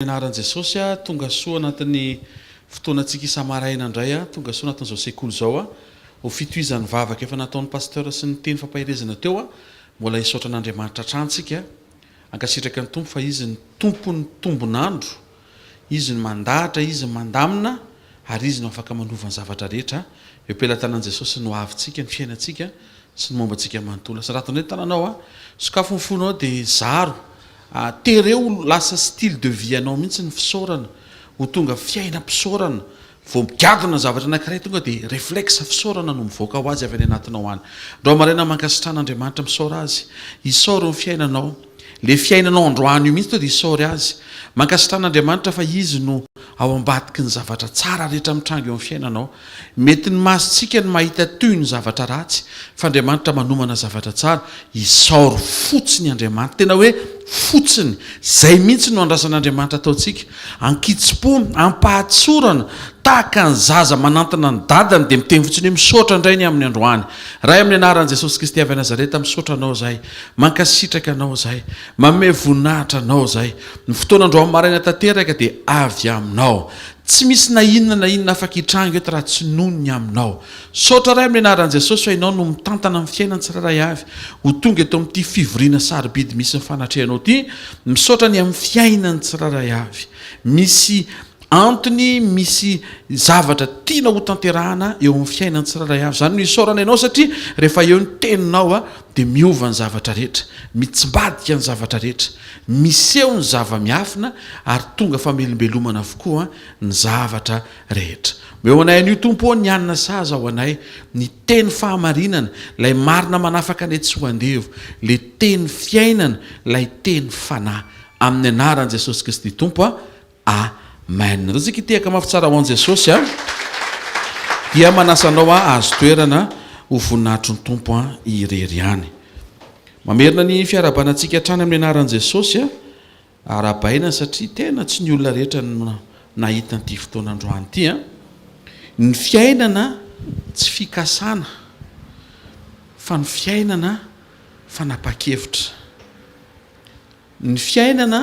Anaran Jesosy tonga soa anatin'ny fotoanantsika isamaraina indray tonga soa anatin'izao sekoly zao ho fitohizan'ny vavaka efa nataon'ny pasteur sy ny teny fampahirezana teo mbola hisaotra an'Andriamanitra trantsika ankasitraka ny tompo fa izy ny tompon'ny tombonandro izy ny mandahatra izy ny mandamina ary izy no afaka manova ny zavatra rehetra eo pelantanan'i Jesosy no avintsika ny fiainantsika sy ny mombantsika manontolo sa raha tondray tananao sokafo ny fonao dia zaro tereo lasa style de vie anao mihitsy ny fisaorana ho tonga fiainam-pisaorana vao migadona ny zavatra anankiray tonga dia réflexe fisaorana no mivoaka ho azy avy any anatinao any ndao marena mankasitrahan'Andriamanitra misaora azy isaoro ny fiainanao le fiainanao androany io mihitsy to dia isaory azy mankasitrahan'Andriamanitra fa izy no ao ambadiky ny zavatra tsara rehetra mitrango eo amin'ny fiainanao mety ny masitsika ny mahita toy ny zavatra ratsy fa Andriamanitra manomana zavatra tsara isaoro fotsiny Andriamanitra tena hoe fotsiny zay mihitsy no andrasan'Andriamanitra ataontsika ankitspo ampahatsorana tahaka ny zaza manantona ny dadany dia miteny fotsiny hoe misaotra indray ny amin'ny androany raha amin'ny anaran'i Jesosy Kristy avy Nazareta misaotra anao zay mankasitraka anao zay manome voninahitra anao zay ny fotoana androany maraina tanteraka dia avy aminao tsy misy na inona afaka hitrango eto raha tsy nonony aminao saotra ray amin'ny anaran'i Jesosy fa ianao no mitantana amin'ny fiainany tsiraray avy ho tonga eto amin'ity fivoriana sarobidy misy ny fanatrehanao ity misaotra ny amin'ny fiainany tsiraray avy misy antony misy zavatra tiana ho tanterahana eo amin'ny fiainany tsiraray avy zany no isaorana ianao satria rehefa eo ny teninao dia miova ny zavatra rehetra mitsimbadika ny zavatra rehetra miseho ny zava-miafina ary tonga famelombelomana avokoa ny zavatra rehetra eo anay an'io tompo ny anina saza ho anay ny teny fahamarinana lay marina manafaka anay tsy ho andevo le teny fiainana lay teny fanahy amin'ny anaran'i Jesosy Kristy tompo amen zao tsika tehaka mafy tsara ho an'i Jesosy dia manasanao azo toerana ho voninahitry ny tompo irery any mamerina ny fiarabanantsika hatrany amin'ny anaran'i Jesosy arabaina satria tena tsy ny olona rehetra nahita nyity fotoanandroany ity ny fiainana tsy fikasana fa ny fiainana fanapa-kevitra ny fiainana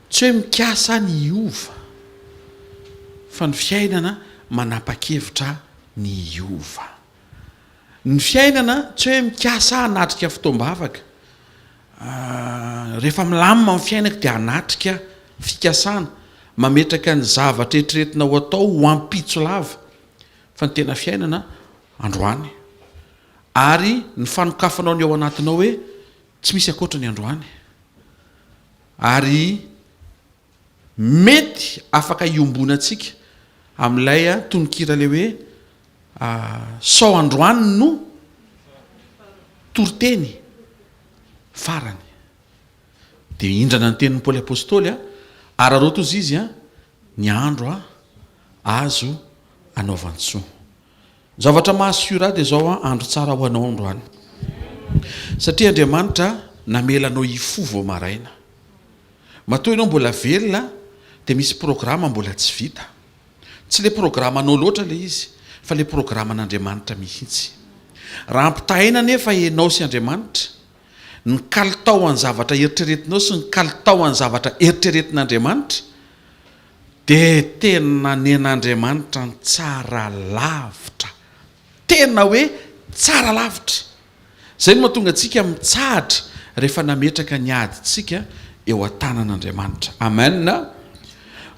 tsy hoe mikasa ny iova fa ny fiainana manapa-kevitra ny iova ny fiainana tsy hoe mikasa hanatrika fotoam-bavaka rehefa milamina amin'ny fiainako dia hanatrika fikasana mametraka ny zavatra eritreretina ho atao ho ampitso lava fa ny tena fiainana androany ary ny fanokafanao ny ao anatinao hoe tsy misy akoatra ny androany ary mety afaka iombona antsika amin'ilay tononkira le hoe sao androany no toroteny farany dia indrana ny tenin'ny Paoly apôstôly araroto izy izy ny andro azo anaovantsoa zavatra mahasura dia zao andro tsara ho anao androany satria Andriamanitra namelanao ifo vao maraina matoa ianao mbola velona dia misy programa mbola tsy vita tsy le programanao loatra le izy fa le programan'Andriamanitra mihitsy raha ampitahaina nefa ianao sy Andriamanitra ny kalitao any zavatra eritreretinao sy ny kalitao any zavatra eritreretin'Andriamanitra dia tena nen'Andriamanitra ny tsara lavitra tena hoe tsara lavitra zay no mahatonga antsika mitsahatra rehefa nametraka ny adintsika eo an-tanan'Andriamanitra amen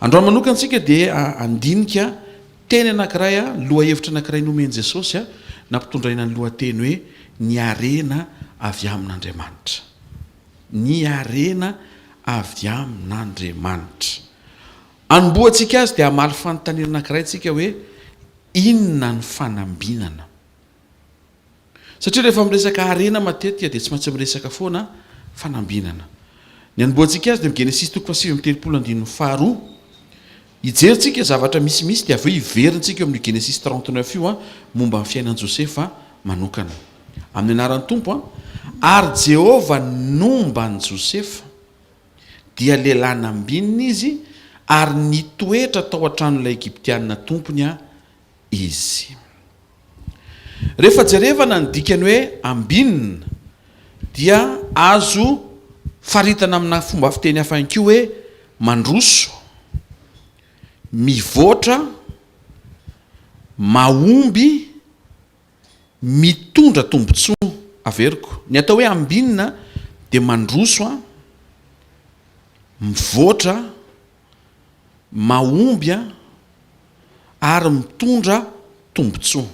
androany manokana antsika dia andinika teny anankiray loha hevitra anankiray nomeny Jesosy nampitondraina ny lohateny hoe ny harena avy amin'Andriamanitra ny harena avy amin'Andriamanitra anomboantsika azy dia hamaly fanontaniana anankiray tsika hoe inona ny fanambinana satria rehefa miresaka harena matetika dia tsy maintsy miresaka foana fanambinana ny anomboantsika azy dia Genesis 7:7-12 hijerytsika zavatra misimisy dia aveo iverintsika eo amin'ny Genesis 39 io momba ny fiainan'i Josefa manokana amin'ny anaran'ny tompo ary Jehova nomba ny Josefa dia lehilahy nambinina izy ary nitoetra tao an-tranon'ilay Egiptianina tompony izy rehefa jerevana ny dikany hoe ambinina dia azo faritana amina fomba fiteny hafa ihany koa hoe mandroso mivoatra, mahomby, mitondra tombotsoa. Averiko ny atao hoe ambinina dia mandroso a, mivoatra, mahomby a, ary mitondra tombotsoa.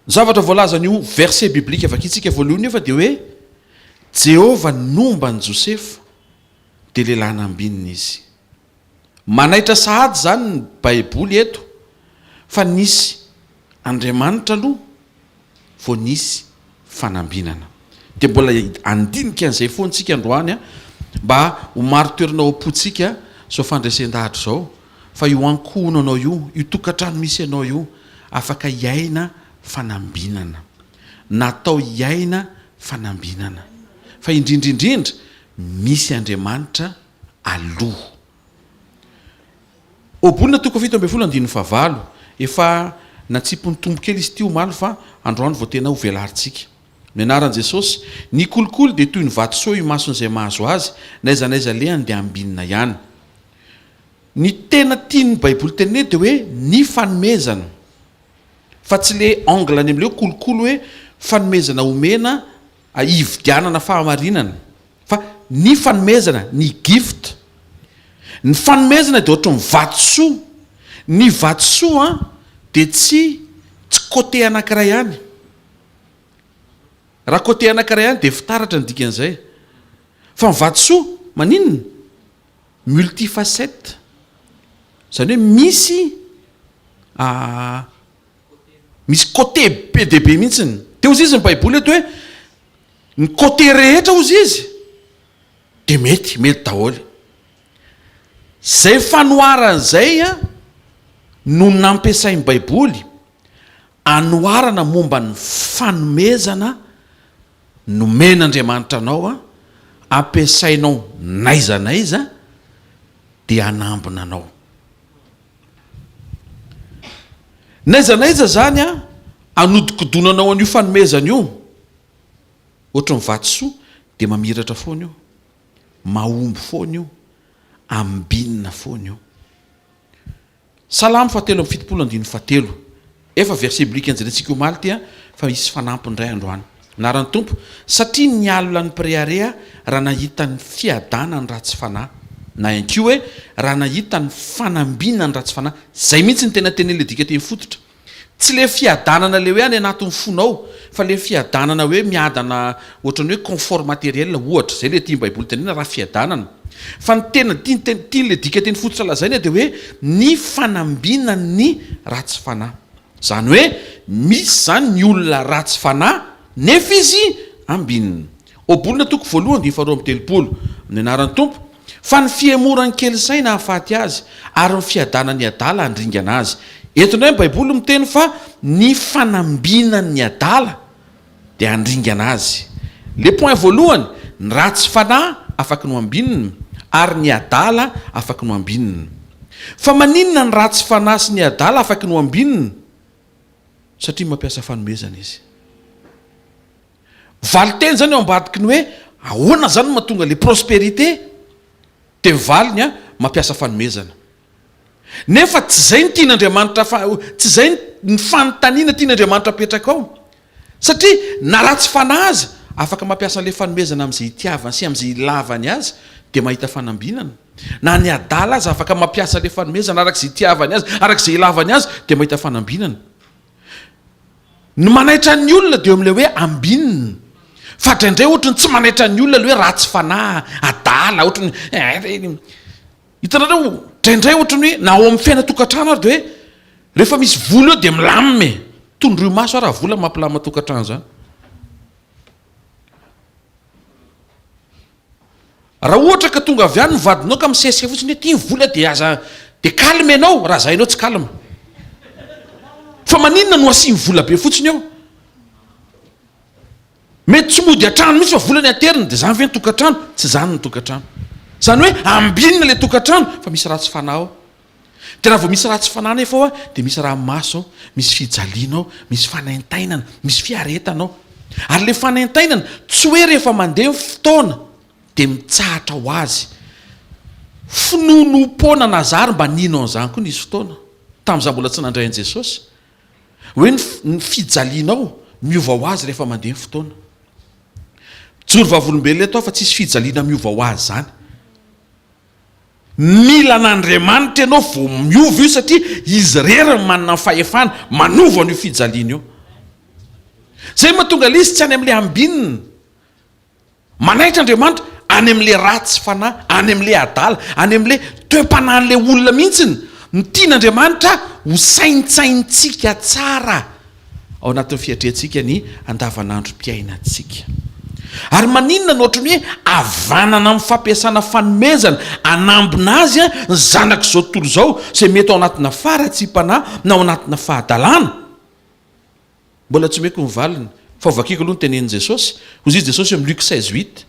Zavatra voalazan'io verset biblika vakitsika voalohany efa dia hoe Jehova nomba ny Josefa dia lehilahy nambinina izy. Manaitra sahady zany ny baiboly eto fa nisy Andriamanitra aloha vao nisy fanambinana. Dia mbola andinika an'izay foantsika androany a, mba ho maro toerana ao am-potsika zao fandraisan-dahatra zao, fa io ankohona anao io tokantrano misy anao io afaka iaina fanambinana, natao iaina fanambinana, fa indrindrindrindra misy Andriamanitra aloha. Obolina toko 7:15 efa natsipony tombo kely izy tio maly fa androany vao tena ho velarintsika. Ny anaran'i Jesosy, ny kolikoly dia toy ny vatosoa io mason'izay mahazo azy, naiza lehany dia ambinina ihany. Ny tena tian'ny baiboly tenene dia hoe ny fanomezana, fa tsy le angle any amin'ileo kolikoly hoe fanomezana omena hividianana fahamarinana, fa ny fanomezana, ny gift. Ny fanomezana dia ohatra ny vatosoa. Ny vatosoa dia tsy côté anankiray ihany. Raha côté anankiray ihany dia fitaratra ny dikan'izay. Fa ny vatosoa maninona? Multifacette. Zany hoe misy côté be dia be mihitsiny. Dia ozy izy ny baiboly eto hoe ny côté rehetra ozy izy dia mety daholo. Zay fanoaran'izay a no nampiasain'ny baiboly anoarana momba ny fanomezana nomen'Andriamanitra anao a, ampiasainao naizanaiza dia anambina anao. Naizanaiza zany a anodikodonanao an'io fanomezana io. Ohatra ny vatosoa dia mamiratra foana io, mahomby foana io, ambinina foana io. Salamo 7:7 efa verset biblika anjerentsika io maly tia fa misy fanampiny ray androany. Naran'ny Tompo, satria ny alina ny prearea raha nahita ny fiadana ny ratsy fanahy, na ihany koa hoe raha nahita ny fanambinana ny ratsy fanahy. Zay mihitsy ny tena tenele dika teny fototra. Tsy le fiadanana le hoe any anatin'ny fonao, fa le fiadanana hoe miadana ohatrany hoe confort matériel ohatra. Zay le tia baiboly tenena raha fiadanana. Fa ny tena tia le dika teny fototra lazaina dia hoe ny fanambinana ny ratsy fanahy. Zany hoe misy zany ny olona ratsy fanahy nefa izy ambinina. Obolina toko 1:2-3 ny anaran'ny Tompo, fa ny fiemoran'ny kely saina hahafaty azy ary ny fiadanany adala handringana azy. Eto indray ny baiboly miteny fa ny fanambinany adala dia handringana azy. Le point voalohany, ny ratsy fanahy afaka no ambinina ary ny adala afaka no ambinina. Fa maninona ny ratsy fanahy sy ny adala afaka no ambinina? Satria mampiasa fanomezana izy. Valiteny zany eo ambadiky ny hoe ahoana zany mahatonga le prospérité dia mivaliny a mampiasa fanomezana. Nefa tsy zay ny tian'Andriamanitra, tsy zay ny fanontaniana tian'Andriamanitra apetraka ao. Satria na ratsy fanahy azy afaka mampiasa le fanomezana amin'izay itiavany sy amin'izay ilavany azy dia mahita fanambinana. Na ny adala azy afaka mampiasa le fanomezana arak'izay itiavany azy, arak'izay ilavany azy dia mahita fanambinana. Ny manaitra ny olona dia amin'ilay hoe ambinina. Fa indraindray ohatrany tsy manaitra ny olona le hoe ratsy fanahy, adala, ohatrany hitanareo indraindray ohatrany hoe na ao amin'ny fiaina tokantrano ary dia hoe rehefa misy vola eo dia milamime. Tondro maso raha vola mampilama tokantrano zany. Raha ohatra ka tonga avy any ny vadinao ka misesika fotsiny hoe tia ny vola dia aza dia kalme anao, raha zainao tsy kalma. Fa maninona no asiany vola be fotsiny eo? Mety tsy mody atrano mihitsy fa volany ateriny dia zany ve ny tokantrano? Tsy zany ny tokantrano. Zany hoe ambinina le tokantrano fa misy ratsy fanahy ao. Dia raha vao misy ratsy fanahy nefa ao dia misy raha maso ao, misy fijaliana ao, misy fanaintainana, misy fiaretana ao. Ary le fanaintainana tsy hoe rehefa mandeha ny fotoana dia mitsahatra ho azy, finonom-pona nazary mba nino an'izany koa nisy fotoana tamin'izany mbola tsy nandray an' Jesosy hoe ny fijalianao miova ho azy rehefa mandeha ny fotoana. Joro vavolombelona eto fa tsisy fijaliana miova ho azy zany. Mila n'Andriamanitra ianao vao miova io satria izy reriny manana fahefana manova an'io fijaliana io. Zay mahatonga ilay izy tsy any amin'ilay ambinina. Manaitra Andriamanitra any amin'ilay ratsy fanahy, any amin'ilay adala, any amin'ilay toe-panahin'ilay olona mihitsiny. Ny tian'Andriamanitra ho saintsaintsika tsara ao anatin'ny fiatrehantsika ny andavanandrom-piainantsika. Ary maninona no ohatran'ny hoe havanana amin'ny fampiasana fanomezana anambina azy ny zanak'izao tontolo izao izay mety ao anatina faratsy-panahy na ao anatina fahadalàna. Mbola tsy meko mivalina fa hvkl aloha ny tenenin' Jesosy. Hozy izy Jesosy amin'ny Luc 16:8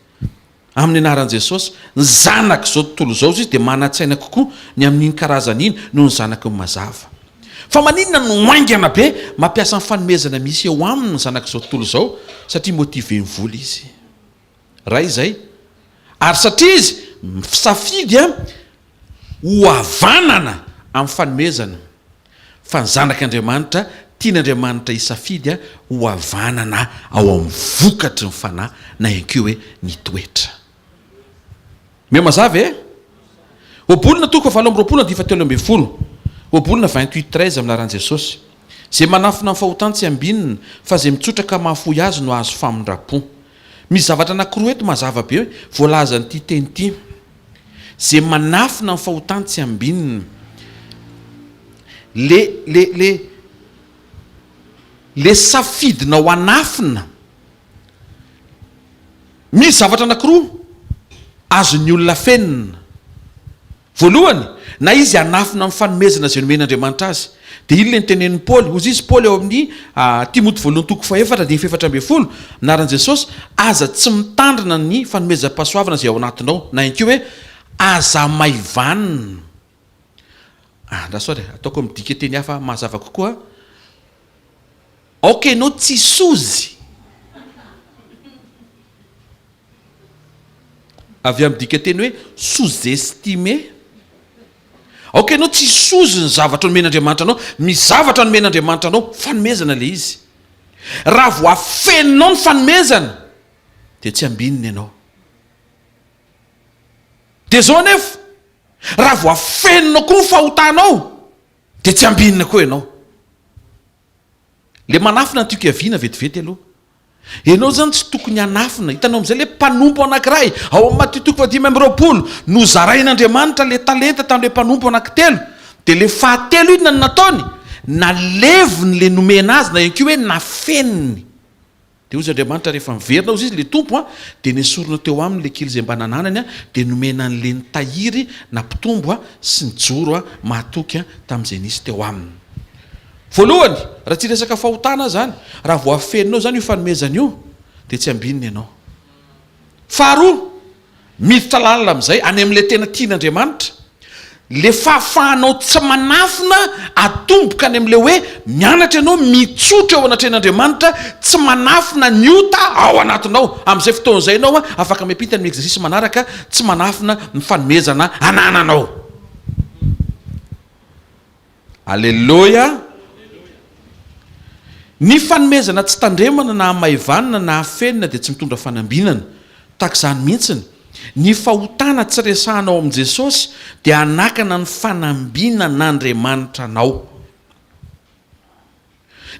amin'ny anaran'i Jesosy ny zanak'izao tontolo izao izy dia manan-tsaina kokoa ny amin'iny karazany iny noho ny zanaky ny mazava. Fa maninona no oaingana be mampiasa ny fanomezana misy eo aminy ny zanak'izao tontolo izao satria motiveny vola izy. Raha izay ary satria izy safidy ho havanana amin'ny fanomezana fa ny zanak'Andriamanitra tian'Andriamanitra isafidy ho havanana ao amin'ny vokatry ny fanahy na ianko hoe ny toetra. Me mazava obolona toko 7:17 obolona 28:13 amin'ny laran'i Jesosy. Zay manafina amin'ny fahotany tsy ambinina fa zay mitsotraka mahafoy azy no azo famindrapo. Misy zavatra anankiroa eto mazava be hoe voalaza n'ity teny ity. Zay manafina amin'ny fahotany tsy ambinina le safidina ho anafina. Misy zavatra anankiroa azon'ny olona fenina. Voalohany na izy anafina amin'ny fanomezana izay nomen'Andriamanitra azy. Dia iny le nitenenin'i Paoly. Hozy izy Paoly eo amin'ny Timoty 2:4-4 anaran'i Jesosy aza tsy mitandrina ny fanomezam-pahasoavana izay ao anatinao na ianko hoe aza maivanina. Rasoa ataoko midika teny hafa mazava kokoa. Ok, anao tsy sozy. Avy amin'ny dika teny hoe sous-estimé. Ok, anao tsy sozy ny zavatra nomen'Andriamanitra anao, misy zavatra nomen'Andriamanitra anao, fanomezana le izy. Raha vo afeninao ny fanomezana dia tsy ambinina ianao. Dia zao anefa raha vo afeninao koa ny fahotanao dia tsy ambinina koa ianao. Le manafina ny tiako hiaviana vetivety aloha. Ianao zany tsy tokony hanafina. Hitanao amin'izay le mpanompo anankiray ao amin'ny Matthieu 5:20 no zarain'Andriamanitra le talenta tamin'le mpanompo anankitelo. Dia le fahatelo iny ny nataony naleviny le nomena azy na ianko hoe nafeniny. Dia ozy Andriamanitra rehefa miverina ozy izy le tompo dia nesorona teo aminy le kely izay mba nananany dia nomena an'le nitahiry nampitombo sy nijoro mahatoky tamin'izay nisy teo aminy. Voalohany raha tsy resaka fahotana zany raha vo afeninao zany io fanomezana io dia tsy ambinina ianao. Faharoa miditra lalina amin'izay any amin'le tena tian'Andriamanitra le fahafahanao tsy manafina atomboka any amin'le hoe mianatra ianao mitsotra ao anatren'Andriamanitra tsy manafina ny ota ao anatinao. Amin'izay fotoan'izay ianao afaka miampita ny exercice manaraka tsy manafina ny fanomezana anananao. Alleluia. Ny fanomezana tsy tandremana na maivanina na afenina dia tsy mitondra fanambinana. Tahaka izany mihitsiny ny fahotana tsy resahanao amin'i Jesosy dia anakana ny fanambinan'Andriamanitra anao.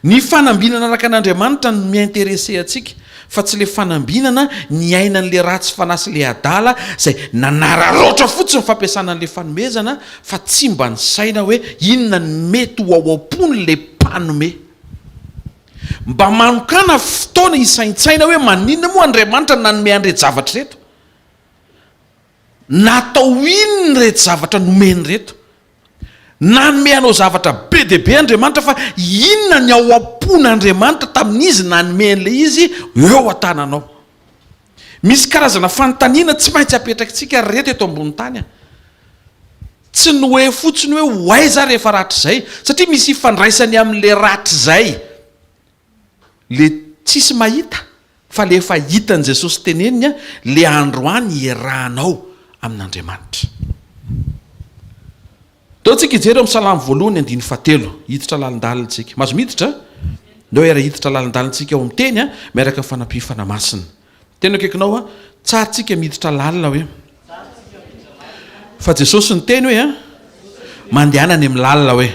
Ny fanambinana araka an'Andriamanitra no miinterese antsika fa tsy le fanambinana ny ainan'le ratsy fanahy sy le adala izay nanararoatra fotsiny ny fampiasana an'le fanomezana fa tsy mba ny saina hoe inona ny mety ho ao am-pony le mpanome. Mba manokana fotoana isaintsaina hoe maninona moa Andriamanitra nanome an'ireto zavatra reto. Natao ino ny reto zavatra nomeny reto. Nanome anao zavatra be dia be Andriamanitra fa inona ny ao am-pon'Andriamanitra tamin'izy nanome an'le izy eo an-tananao. Misy karazana fanontaniana tsy maintsy apetrakintsika reto eto ambony tany. Tsy ny hoe fotsiny hoe ho aiza rehefa ratra izay satria misy ifandraisany amin'le ratra izay. Le tsisy mahita fa le efa hitan'i Jesosy teneniny le andro any iarahanao amin'Andriamanitra. taontsika ijery amin'ny salamy voalohany 7 hiditra lalindalitsika mazo miditra ndao era hiditra lalindalitsika ao amin'ny teny a miaraka ny fanampifana masina teny akaikinao a tsarytsika miditra lalina hoe fa Jesosy ny teny hoe a mandehanany amin'ny lalina hoe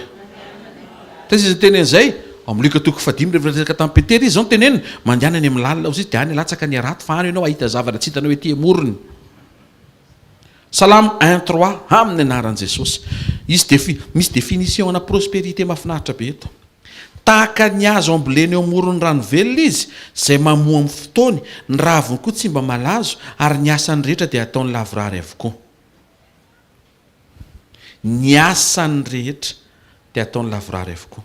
taiza izy teny an'izay amin'ny Luka 5 rehefa resaka tamin'ny Petera izy zao ny teneniny mandehanany amin'ny lalina ozy izy dia any latsaka ny araty fa any ianao ahita zavatra tsy hitanao hoe ty morony Salamo 1:3 amin'ny anaran'i Jesosy misy définition ana prospérité mahafinaritra be eto tahaka ny azo amboleny eo amoron'ny rano velona izy izay mamoa amin'ny fotoany ny raviny koa tsy mba malazo ary ny asany rehetra dia ataony lavorary avokoa ny asany rehetra dia ataony lavorary avokoa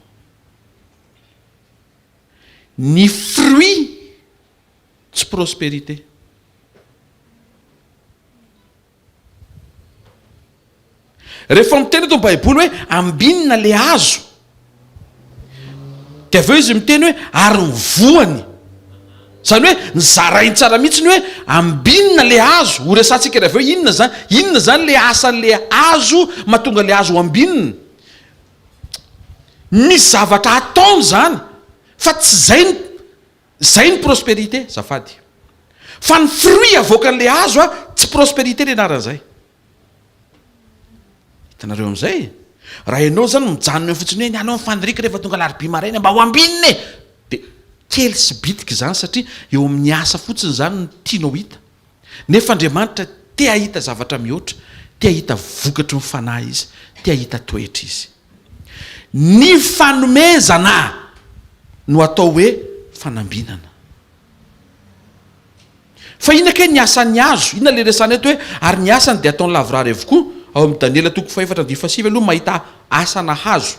ny fruit tsy prospérité rehefa miteny eto baiboly hoe ambinina le azo dia aveo izy miteny hoe ary ny voany zany hoe nyzarainy tsara mihitsy ny hoe ambinina le azo ho resantsika rehefa hoe inona zany le asan'le azo mahatonga le azo ho ambinina misy zavatra ataony zany fa tsy zay ny prospérité zafady fa ny fruit avoakan'le azo a tsy prospérité le anaran'izay hitanareo amin'izay raha ianao zany mijanona eo fotsiny hoe ny anao mifandrika rehefa tonga lariby maraina mba ho ambinina e dia kely sy bitika zany satria eo amin'ny asa fotsiny zany ny tianao hita nefa Andriamanitra te hahita zavatra mihoatra te hahita vokatry ny fanahy izy te hahita toetra izy ny fanomezana no atao hoe fanambinana fa inake ny asan'ny azo inona le resana eto hoe ary ny asany dia ataony lavorary avokoa ao amin'ny Daniela 4:4 aloha mahita asana hazo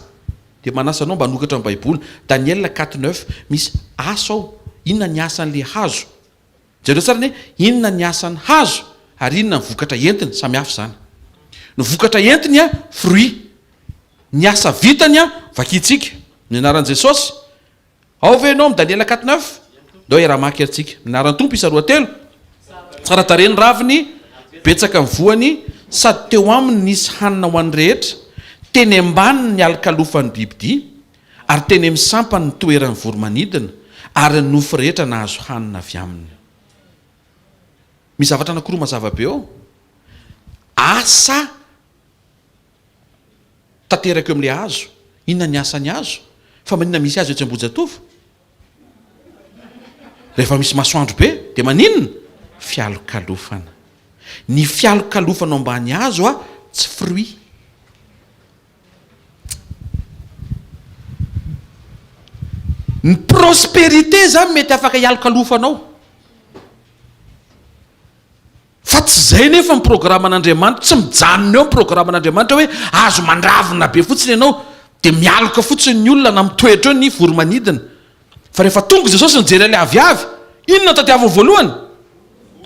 dia manasa anao mba nokatra amin'ny baiboly Daniela 4:9 misy asa ao inona ny asan'le hazo jereo tsara ny inona ny asan'ny hazo ary inona ny vokatra entiny samy hafa zany ny vokatra entiny a fruit ny asa vitany a vakitsika ny anaran'i Jesosy ao ve ianao amin'ny Daniela 4:9 ndao era maky aritsika minaran'ny tompo isa 2 tsara tareny raviny betsaka ny voany sady teo aminy nisy hanina ho an'ny rehetra teny ambaniny ny alokalofan'ny bibidia ary teny amin'ny sampany ny toeran'ny voromanidina ary ny nofo rehetra nahazo hanina avy aminy misy zavatra anakoroa mazava be ao asa tanteraka eo amin'le azo inona ny asany azo fa maninona misy azo etsy ambojatofo rehefa misy masoandro be dia maninona fialokalofana ny fialokalofana ambany azo a tsy fruit ny prospérité zany mety afaka hialokalofanao fa tsy zay nefa ny programman'Andriamanitra tsy mijanona eo ny programman'Andriamanitra hoe azo mandravina be fotsiny ianao dia mialoka fotsiny ny olona na mitoetra eo ny voromanidina fa rehefa tonga Jesosy nijery ilay aviavy inona tadiaviny voalohany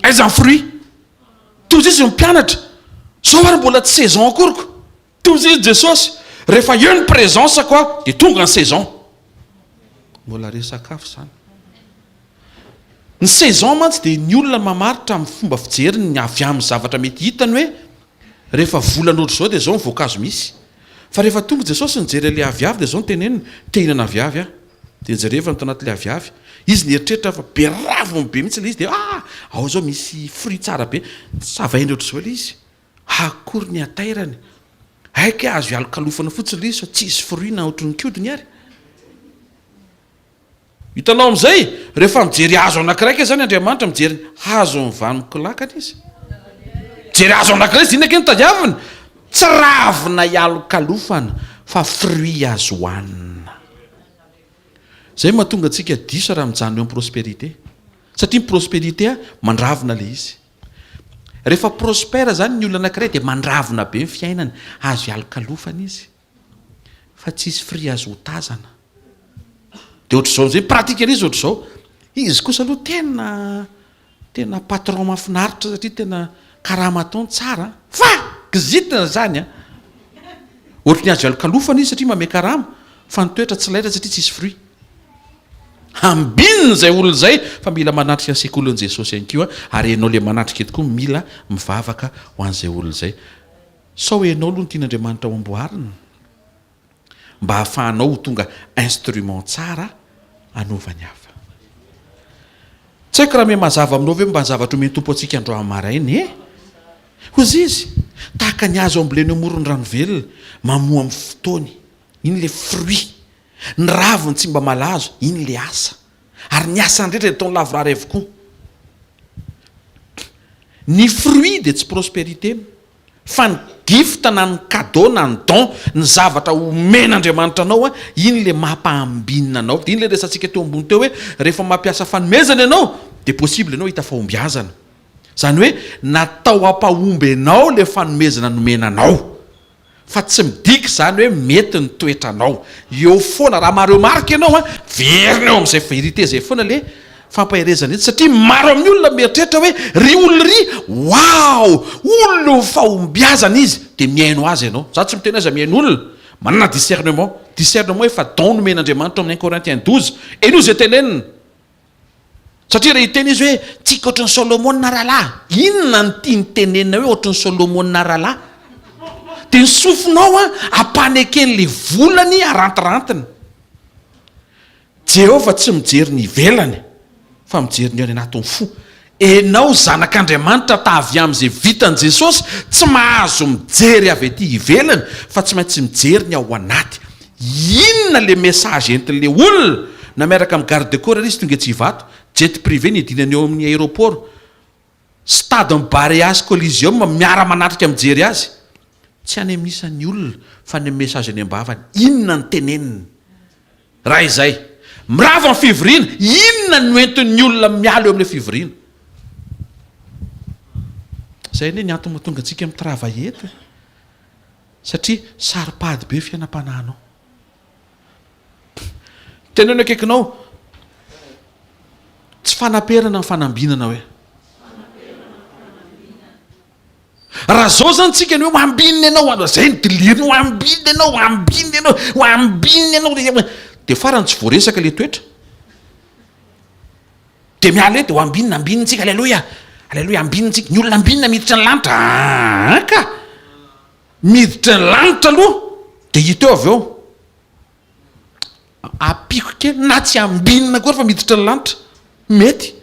aiza ny fruit toy izy mpianatra sao ary mbola tsy saison akoriko toy izy Jesosy rehefa eo ny présence koa dia tonga ny saison mbola resakafo zany ny saison mantsy dia ny olona mamaritra amin'ny fomba fijeriny ny avy amin'ny zavatra mety hitany hoe rehefa volan'ohatry zao dia zao ny voankazo misy fa rehefa tonga Jesosy nijery ilay aviavy dia zao ny teneniny te hinana aviavy a dia nijereva nytao anatin'ilay aviavy izy nieritreritra fa be raviny be mihitsy le izy dia ao zao misy fruit tsara be savainy ohatry zao le izy akory ny atairany haika azo hialokalofana fotsiny le izy fa tsy isy fruit na ohatry ny kodiny ary hitanao amin'izay rehefa mijery hazo anakiraiky zany Andriamanitra mijery hazo nyvanimkolakana izy mijery hazo anakiray izy inake ny tadiaviny tsy ravina hialokalofana fa fruit azo hohanina zay mahatonga antsika diso raha mijanona eo amin'ny prospérité satria ny prospérité a mandravina le izy rehefa prospère zany ny olona anankiray dia mandravina be ny fiainany azo hialokalofana izy fa tsy isy fruit azo hotazana dia ohatr'izao zay pratikan'izy ohatr'izao izy kosa aloha tena patron mahafinaritra satria tena karama ataony tsara fa kizitina zany a ohatry ny azo hialokalofana izy satria mame karama fa nitoetra tsy laitra satria tsy isy fruit ambininy zay olona zay fa mila manatrika ny sekoly an' Jesosy ihany koa ary ianao le manatrika eto koa mila mivavaka ho an'izay olona zay sao ianao aloha ny tian'Andriamanitra ho amboarina mba hahafahanao ho tonga instrument tsara anaovany hafa. Tsy haiko raha me mazava aminao ve mba zavatra omeny tompo antsika andro amarainy hozy izy tahaka ny azo amboleny amorony ranovelona mamoa amin'ny fotoany iny le fruit ny raviny tsy mba malazo iny le asa ary ny asany rehetra taony lavorary avokoa. Ny fruit de tsy prospérité fa ny gift na ny cadeau na ny don ny zavatra omen'Andriamanitra anao iny le mampahambinina anao. De iny le resantsika teo ambony teo hoe rehefa mampiasa fanomezana ianao de possible ianao hita fahombiazana. Zany hoe natao ampahomby anao le fanomezana nomenanao fa tsy midika zany hoe mety ny toetranao. Eo foana raha maro marika ianao verina eo amin'izay vérité zay foana le fampahirezana ety satria maro amin'ny olona mieritreritra hoe ry olona ry wow olona fahombiazana izy de miaino azy ianao. Za tsy miteny aza miaino olona manana discernement efa don nomen'Andriamanitra amin'ny 1 Corinthiens 12 eno zay tenenina. Satria reha hiteny izy hoe tsika ohatry ny Solomona rahalahy inona ny tia ny tenenina hoe ohatry ny Solomona rahalahy de ny sofinao ampanekeny le volany arantirantiny. Jehovah tsy mijery ny ivelany fa mijery ny ao anatin'ny fo. Enao zanak'Andriamanitra tavy amin'izay vitan' Jesosy tsy mahazo mijery avy aty ivelany fa tsy maintsy mijery ny ao anaty. Inona le message entin'le olona na miaraka amin'ny garde corps izy tonga tsy hivato jet privé ny idinany eo amin'ny aéroport stade Baréas Coliseum miara manatrika mijery azy tsy any amisan'ny olona fa ny message any ambavany inona ny teneniny raha izay mirava ny fivoriana inona no entin'ny olona mialo eo amin'ny fivoriana. Zay ne ny antony mahatonga antsika mitravaille eto satria saripady be fiainam-panahinao. Teneno akaikinao tsy fanaperana ny fanambinana hoe raha zao zany tsika ny hoe hoambinina ianao zay ny diliriny hoambinina ianao de farany tsy voaresaka le toetra de miala e de hoambinina ambinitsika alleloia ambinitsika ny olona ambinina miditra ny lanitra ka miditra ny lanitra aloha de hita eo avy eo apiko kely na tsy ambinina koa fa miditra ny lanitra mety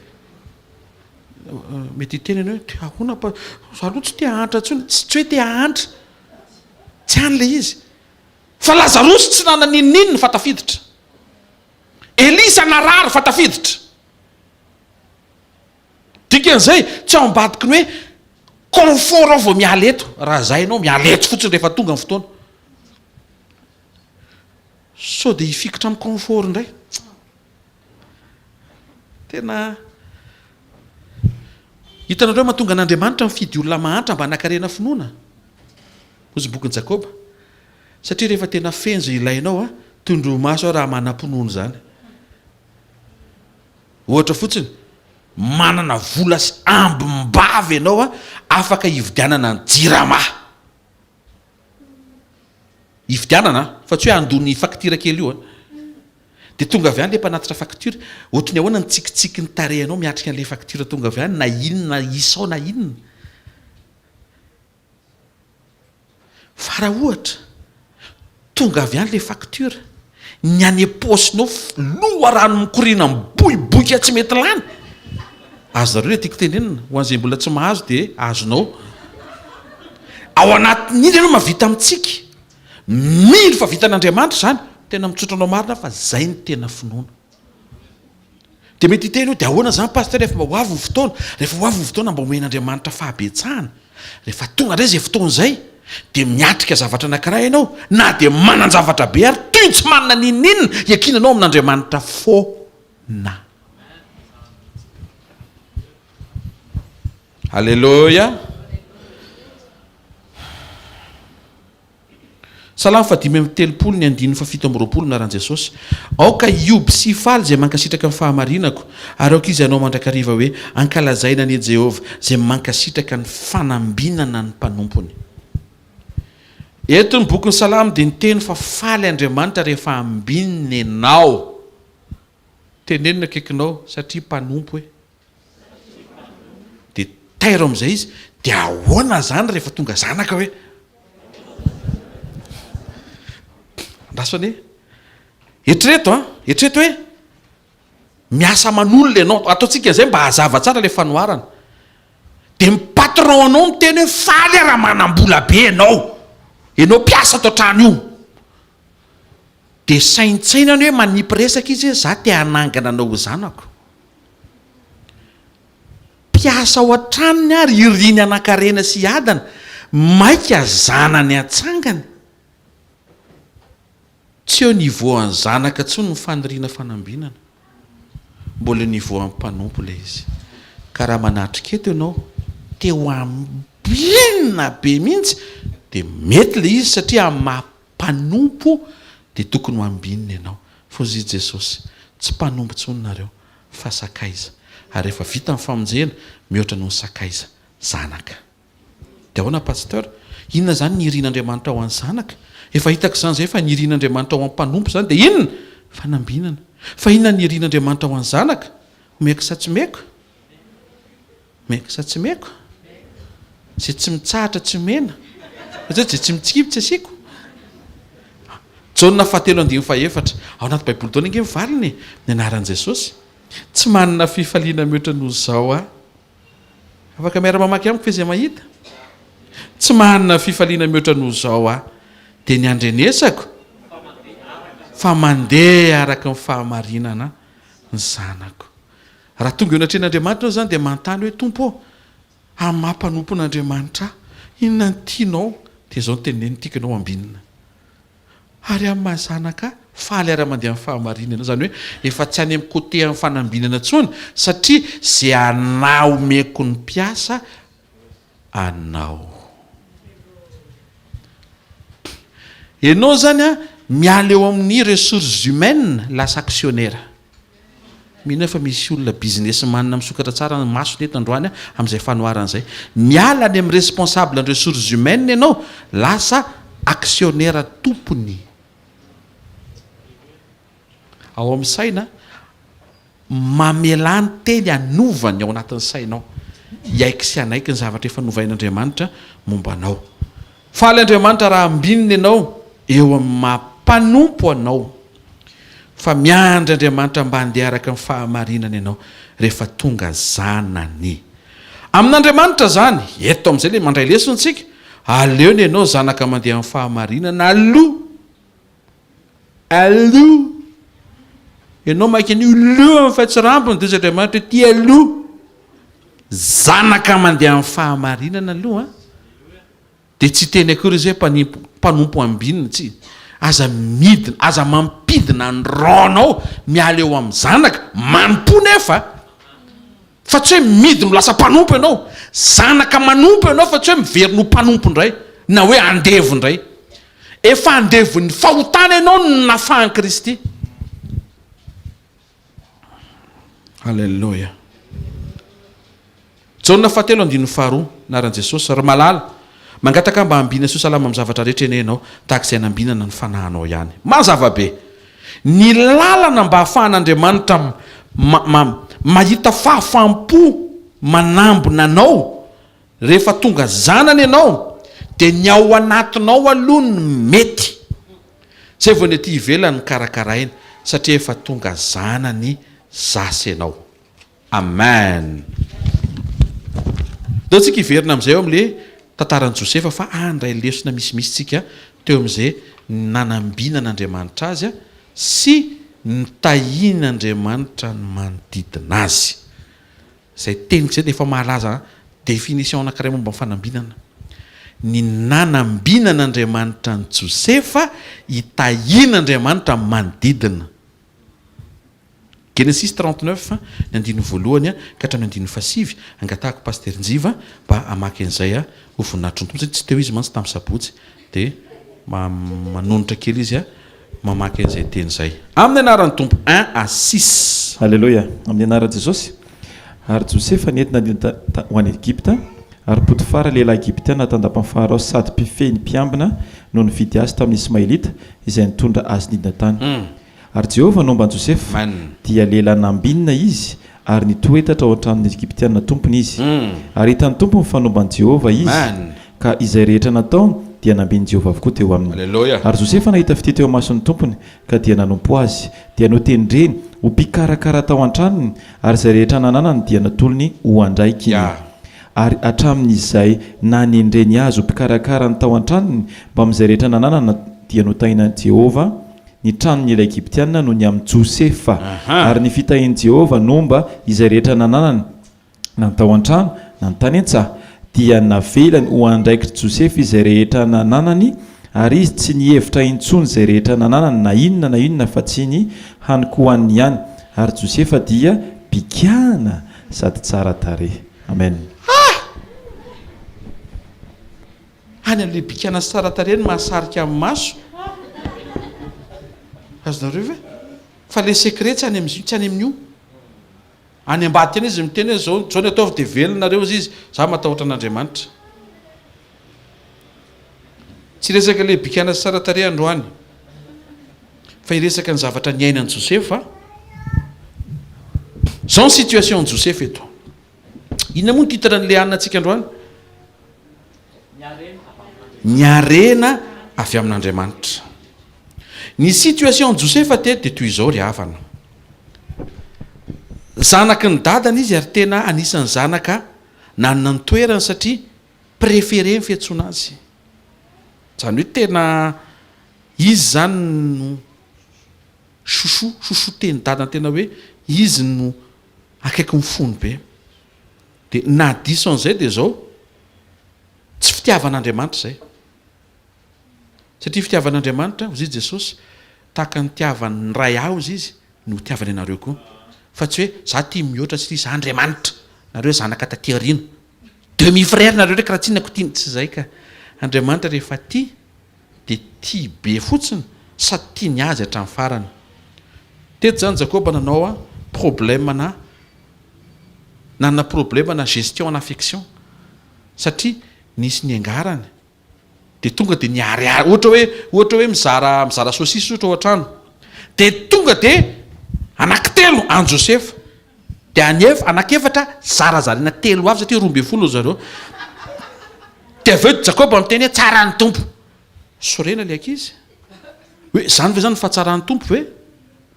hiteny ianao hoe ahoana aloha tsy tia hantra tsy hoe tia hantra tsy any le izy fa Lazarosy tsy nana ninnininy fa tafiditra. Elisa narary fa tafiditra. Dikan'izay tsy ao ambadiky ny hoe confort ao vao miala eto raha zay ianao miala eto fotsiny rehefa tonga ny fotoana so de hifikitra amin'ny confort indray tena hitanareo mahatonga an'Andriamanitra mifidy olona mahantra mba hanakarena finoana ozy bokin'i Jakoba satria rehefa tena fenja ilainao tondromaso raha manam-pinoana zany. Ohatra fotsiny manana vola sy ambimbavy ianao afaka hividianana ny jirama hividianana fa tsy hoe andony facture kely io de tonga avy any le mpanatitra facture ohatry ny ahoana ny tsikitsiky ny tarehinao miatrika an'le facture tonga avy any na inona isao na inona fa raha ohatra tonga avy any le facture ny any aposinao loha rano mikorina miboiboika tsy mety lany azonareo le tiako tenenina ho an'izay mbola tsy mahazo de azonao ao anatin'iny ianao mavita amintsika mino fa vitan'Andriamanitra zany tena mitsotranao marina fa zay ny tena finoana. De mety hiteny de ahoana zany pasteur rehefa mba hoavy ny fotoana mba omen'Andriamanitra fahabetsahana rehefa tonga ndray zay fotoana zay de miatrika zavatra anankiray ianao na de manan-javatra be ary toy tsy manana ninninina iakinanao amin'Andriamanitra foana. Alléluia. Salamo 5:30 ny 7:20 naran'i Jesosy. Aoka ioby sy faly zay mankasitraka amin'ny fahamarinako ary aoka izy anao mandrakariva hoe ankalazaina ny Jehovah zay mankasitraka ny fanambinana ny mpanompony. Eto ny bokin'ny Salamo dia niteny fa faly Andriamanitra rehefa ambinina ianao. Tenenina akaikinao satria mpanompo hoe dia tairo amin'izay izy dia ahoana zany rehefa tonga zanaka hoe rasany etreto hoe miasa man'olona ianao ataontsika zay mba hazava tsara le fanoarana de mipatron anao miteny hoe faly raha manam-bola be ianao mpiasa ato trano io de saintsainany hoe manipy resaka izy za te hanangana anao ho zanako mpiasa ao an-tranony ary iriny anakarena sy adana maika zanany atsangany tsy eo niveau any zanaka ntsony ny faniriana fanambinana mbola niveau amin'ny mpanompo le izy ka raha manatrika eto ianao teo ambinina be mihitsy de mety le izy satria amin'ny mampanompo de tokony ho ambinina ianao fa zy Jesosy tsy mpanompo ntsony nareo fa sakaiza ary rehefa vita amin'ny famonjena mihoatra noho ny sakaiza zanaka de ahoana pasteur inona zany ny irian'Andriamanitra ho an'ny zanaka efa hitako zany zay fa ny irian'Andriamanitra ho an'ny mpanompo zany de inona fanambinana fa inona ny irian'Andriamanitra ho an'ny zanaka meko sa tsy meko zay tsy mitsahatra tsy mena zay tsy mitsikivy tsy asiako Jaona 7:14 ao anaty baiboly taona inge mivaliny ny anaran'i Jesosy tsy manana fifaliana mihoatra noho zao afaka miara mamaky amiko fa izay mahita tsy manana fifaliana mihoatra noho zao de ny andrenesako fa mandeha araka ny fahamarinana ny zanako raha tonga eo anatrehan'Andriamanitra zany de manontany hoe tompo amin'ny mampanompon'Andriamanitra inona ny tianao de zao ny teneniny tiako ianao ambinina ary amin'ny mahazanaka faly ara mandeha amin'ny fahamarinana zany hoe efa tsy any amin'ny côté amin'ny fanambinana tsony satria zay anao meko ny mpiasa anao ianao zany miala eo amin'ny ressources humaines lasa actionnaire mihina fa misy olona business manina misokatra tsara ny maso neto androany amin'izay fanoaran'izay miala any amin'ny responsable ny ressources humaines ianao lasa actionnaire tompony ao amin'ny saina mamelany teny anovany ao anatin'ny sainao iaiky sy anaiky ny zavatra efa novain'Andriamanitra momba anao faly Andriamanitra raha ambininy ianao eo amin'ny mampanompo anao fa miandry Andriamanitra mba handeha araka ny fahamarinana ianao rehefa tonga zanany amin'Andriamanitra zany eto amin'izay le mandray lesontsika aleony ianao zanaka mandeha amin'ny fahamarinana aloha ianao maika an'io lo amin'ny fahatsirambony de Andriamanitra ty aloha zanaka mandeha amin'ny fahamarinana aloha de tsy teny akory zay mpanompo ambinina tsy aza midina aza mampidina ny ranao miala eo amin'ny zanaka manompo nefa fa tsy hoe midina lasa mpanompo ianao zanaka manompo ianao fa tsy hoe miverina ho mpanompo indray na hoe andevo indray efa andevon'ny fahotana ianao no nafahan'i Kristy Halleluja Jaona 7:12 naran'i Jesosy ry malala mangataka mba ambina sy salama amin'ny zavatra rehetra eny ianao tahak'izay nambinana ny fanahinao ihany mazava be ny lalana mba hafahan'Andriamanitra mahita fahafampo manambona anao rehefa tonga zanany ianao de ny ao anatinao aloha ny mety zay vao ny aty ivelany karakaraina satria efa tonga zanany zasy ianao amen deo tsika iverina amin'izay eo amin'le tantaran'i Josefa fa andray lesona misimisy tsika teo amin'izay nanambinan'Andriamanitra azy sy nitahian'Andriamanitra ny manodidina azy zay teniko zay de efa mahalaza définition anankiray momba ny fanambinana ny nanambinan'Andriamanitra ny Josefa hitahian'Andriamanitra ny manodidina Genesis 39 ny andiny voalohany ka hatramin'ny andiny fasivy angatahako paster Njiva mba amaky an'izay ho voninahitry ny tompo tsy teo izy mantsy tamin'ny sabotsy de manonotra kely izy mamaky an'izay teny zay amin'ny anaran'ny tompo 1 à 6 Alléluia amin'ny anaran'i Jesosy ary Josefa nentina ho any Egypta ary Potifara lehilahy Egyptiana natandapa amin'ny Farao sady mpifehy ny mpiambina no nividy azy tamin'ny Ismaelita izay nitondra azy nidina tany ary Jehovah nomba an Josefa dia lehilahy nambinina izy ary nitoetatra ao an-tranon'ny Egyptiana tompony izy ary hitan'ny tompony fanomba an Jehovah izy ka izay rehetra natao dia nambiny Jehovah avokoa teo aminy. Alleluia. Ary Josefa nahita fity teo mason'ny tompony ka dia nanompo azy, dia notendreny ho mpikarakara tao an-tranony, ary izay rehetra nananany dia natolony ho andraikiny. Ary hatramin'izay nanendreny azy ho mpikarakara ny tao an-tranony mba amin'izay rehetra nananana dia notahinan Jehovah ny tranony ilay Egiptiana no ny amin'ny Josefa. Ary ny fitahian Jehovah nomba izay rehetra nananany na ny tao an-trano na ny tany an-tsaha, dia navelany ho andraikitry Josefa izay rehetra nananany, ary izy tsy nihevitra intsony izay rehetra nananany na inona fa tsy ny hanikohaniny ihany. Ary Josefa dia bikana sady tsara tarehy. Amen. Any amin'ilay bikana tsara tarehy ny mahasarika amin'ny maso. Azonareo ve? Fa le secret tsy any amin'io, tsy any amin'io. Any ambady tena izy miteny hoe zao ny ataovy dia velonareo izy, za matahotra an'Andriamanitra. Tsy resaka le bikana tsara tarehy androany, fa iresaka ny zavatra niainan'i Josefa. Zao ny situation de Josefa eto. Inona moa ny titre n'ilay anina antsika androany? Ny harena avy amin'Andriamanitra. Ny situation de Josefa dia toy izao ry havana. Zanaky ny dadany izy, ary tena anisan'ny zanaka nanana ny toerany satria préféré ny fiantsoana azy. Zany hoe tena izy zany no chouchouteny dadany, tena hoe izy no akaiky mifony be. Dia na diso an'izay dia zao tsy fitiavan'Andriamanitra izay. Satria fitiavan'Andriamanitra, hozy izy Jesosy, tahaka ny tiavany ray aho izy no tiavany anareo koa. Fa tsy hoe za tia mihoatra sy za Andriamanitra, nareo zanaka taty aoriana, demi frère nareo ndraiky raha tsinako tiany, tsy izay ka. Andriamanitra rehefa tia dia tia be fotsiny, sady tia ny azy hatramin'ny farany. Teto zany Jakoba nanao problème nanana problème na gestion en affection, satria nisy ny angarany dia tonga dia niariary, ohatra hoe mizara saosisy ohatra ao an-trano, dia tonga dia anankitelo an Josefa, dia anakefatra zarazarina telo avy, satria 12 zareo. Dia avy eo Jakoba miteny hoe tsara ny tompo. Sorena le ankizy hoe zany ve zany fa tsara ny tompo ve?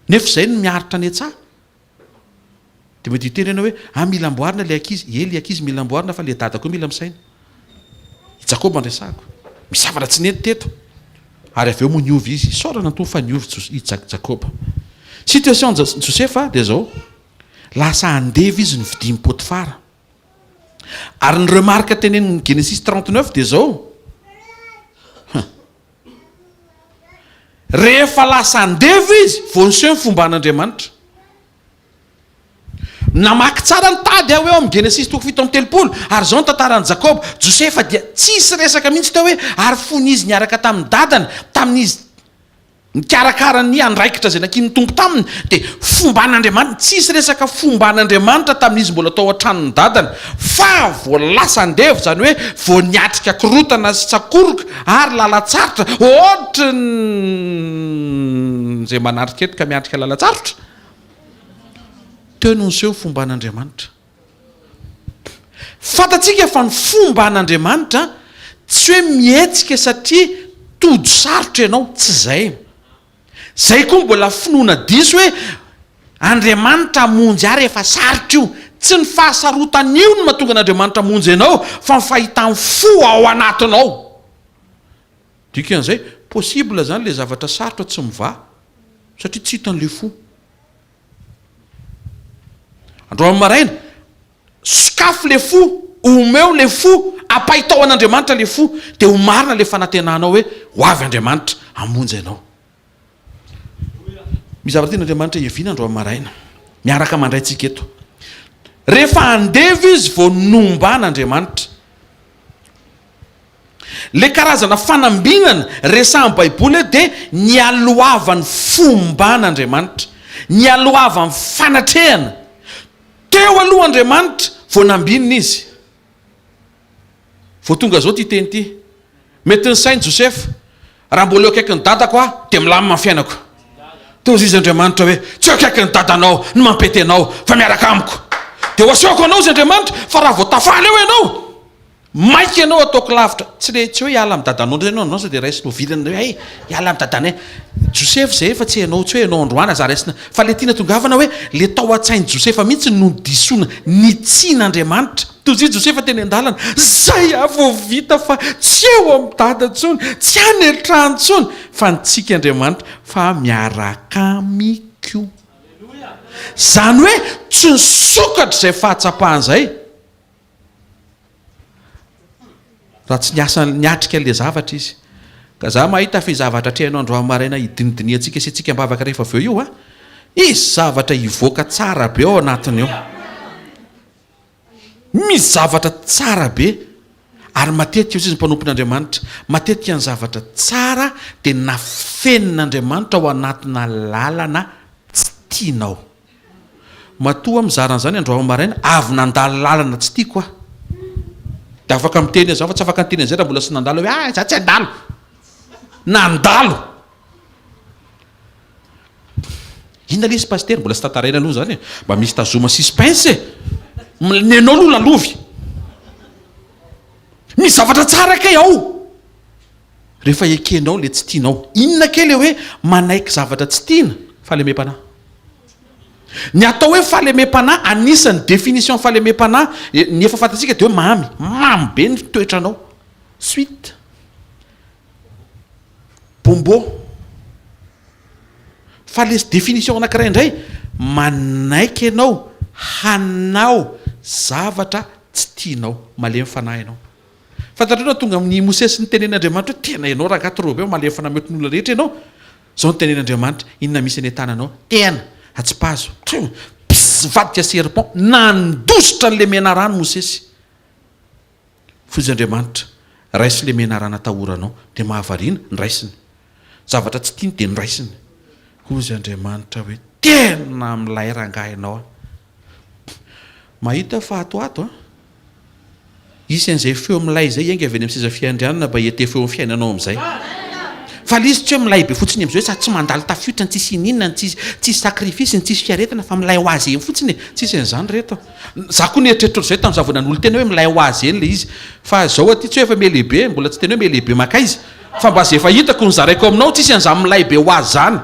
Nefa izay no miaritra ny antsaha. Dia mety hiteny ianao hoe mila amboarina le ankizy. Le ankizy mila amboarina fa le dada koa mila misaina. Jakoba andresahako misavatra tsy nety teto, ary avy eo moa niovy izy, sorana ny tompo fa niovy Jakoba. Situation Josefa dia zao, lasa andevy izy nividy Potifara. Ary ny remarque teneniny Genesis 39 dia zao, rehefa lasa andevy izy vao niseho ny fomba an'Andriamanitra. Namaky tsara ny tady aho eo amin'ny Genesis 7:30, ary zao ny tantaran'i Jakoba. Josefa dia tsisy resaka mihitsy teo hoe ary fon'izy niaraka tamin'ny dadany, tamin'izy nikarakara ny andraikitra izay nankiny tompo taminy, dia fomba an'Andriamanitra, tsisy resaka fomba an'Andriamanitra tamin'izy mbola tao an-tranony dadany, fa vao lasa andevy, zany hoe vao niatrika korotana sy tsakoroka ary lalatsarotra, ohatra izay manarika eto ka miatrika lalatsarotra, teo no niseho fomba an'Andriamanitra. Fantatsika fa ny fomba an'Andriamanitra tsy hoe mihetsika satria todo sarotra ianao, tsy izay. Zay koa mbola finoana diso hoe Andriamanitra monjy ary efa sarotra io. Tsy ny fahasarotan'io no mahatonga an'Andriamanitra monjy ianao, fa ny fahitany fo ao anatinao. Dikan'izay possible zany le zavatra sarotra tsy miva, satria tsy hitan'le fo. Androany maraina sokafo le fo, omeo le fo, apaitao an'Andriamanitra le fo, dia ho marina le fanantenanao hoe ho avy Andriamanitra hamonjy ianao. Mizavatra tian'Andriamanitra hiaviana androany maraina, miaraka mandrayntsika eto. Rehefa andevy izy vao nomba an'Andriamanitra. Le karazana fanambinana resahan'ny Baiboly dia nialoavan'ny fomba an'Andriamanitra, nialoavan'ny fanatrehana. Teo aloha Andriamanitra vao nambinina izy. Vao tonga zao ty teny ty, mety ny sainy Josefa, raha mbola eo akaiky ny dadako aho dia milamina ny fiainako. Teo izy Andriamanitra hoe tsy eo akaiky ny dadanao ny mampety anao fa miaraka amiko. Dia ho asehoko anao izy Andriamanitra, fa raha vao tafaly eo ianao, maika ianao ataoko lavitra tsy hoe hiala amin'ny dadanao ndray ianao sa dia raisina ovilana hoe hiala amin'ny dadana Joseph zay efa tsy hainao tsy hoe hainao androana za raisina fa le tiana tongavana hoe le tao an-tsainy Josefa mihitsy no disoina ny tsian'Andriamanitra toy izay Josefa teny an-dalana zay avo vita fa tsy eo amin'ny dada ntsony tsy hanetrano ntsony fa nitsika Andriamanitra fa miaraka amiko zany hoe tsy nisokatra izay fahatsapahany raha tsy niatrika le zavatra izy ka za mahita fi zavatra trehanao androany maraina hidinidini antsika sy antsika mbavaka rehefa aveo io izy zavatra hivoaka tsara be ao anatiny eo misy zavatra tsara be ary matetika izy mpanompon'Andriamanitra matetika ny zavatra tsara dia nafenin'Andriamanitra ao anatina lalana tsy tianao matoa mizaran'izany androany maraina avy nandalo lalana tsy tiako afaka miteny zao fa tsy afaka miteny zay raha mbola sy nandalo hoe za tsy andalo nandalo inona le izy paster mbola sy tantaraina aloha zany mba misy tazoma suspense nenao aloha lalovy misy zavatra tsara kay ao rehefa ekenao le tsy tianao inona kely hoe manaiky zavatra tsy tiana fahalemem-panahy ny atao hoe fahalemem-panahy anisan'ny définition fahalemem-panahy ny efa fantatsika dia hoe mamy be ny toetranao suite bombo fa le définition anankiray indray manaiky ianao hanao zavatra tsy tianao malemy fanahy ianao fantatrao tonga amin'ny mosesy ny tenen'Andriamanitra hoe tena ianao raha gaty robe malemy fanahy metin'olona rehetra ianao zao ny tenen'Andriamanitra inona misy any an-tananao tena atsipazo vadika serpent nandositra n'le mena rano mosesy fozy Andriamanitra raisy le mena rano atahoranao dia mahavariana ny raisiny zavatra tsy tiany dia ny raisiny hozy Andriamanitra hoe tena milay rangahy ianao mahita fa atoato isan'izay feo milay zay enga avy any amin'ny seza fiandrianana mba hiete feo amin'ny fiainanao amin'izay fa lizy tsy hoe milay be fotsiny am'izay sa tsy mandalo tafiotra ny tsisy ininona tsisy sakrifisy ny tsisy fiaretana fa milay ho azy eny fotsiny tsisy an'izany reto za koa nieritreritro zay tamin'ny zavonan'olo tena hoe milay ho azy eny le izy fa zao aty tsy hoe efa melehibe mbola tsy tena hoe melehibe maka izy fa mba zay efa hitako ny zaraiko aminao tsisy an'izany milay be ho azy zany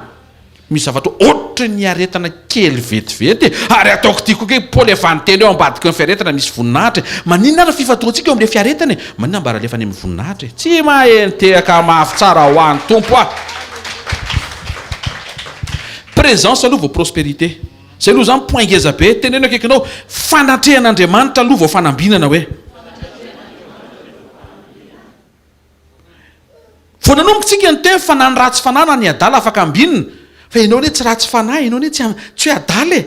misy zavatra ohatry ny aretana kely vetivety ary ataoko tiako ke paoly efa nyteny eo ambadika ny fiaretana misy voninahitra maninona ara fifatoantsika eo am'le fiaretana maninona mba raha lefa any amin'ny voninahitra tsy mahenitehaka mafy tsara ho an'ny tompo présence aloha vao prospérité zay aloha zany point ngeza be teneno akaikinao fanatrehan'Andriamanitra aloha vao fanambinana hoe vao nanombotsika ny teny fa nany ratsy fanana ny adala afaka ambinina fa ianao ne tsy ratsy fanahy ianao ne tsy hoe adala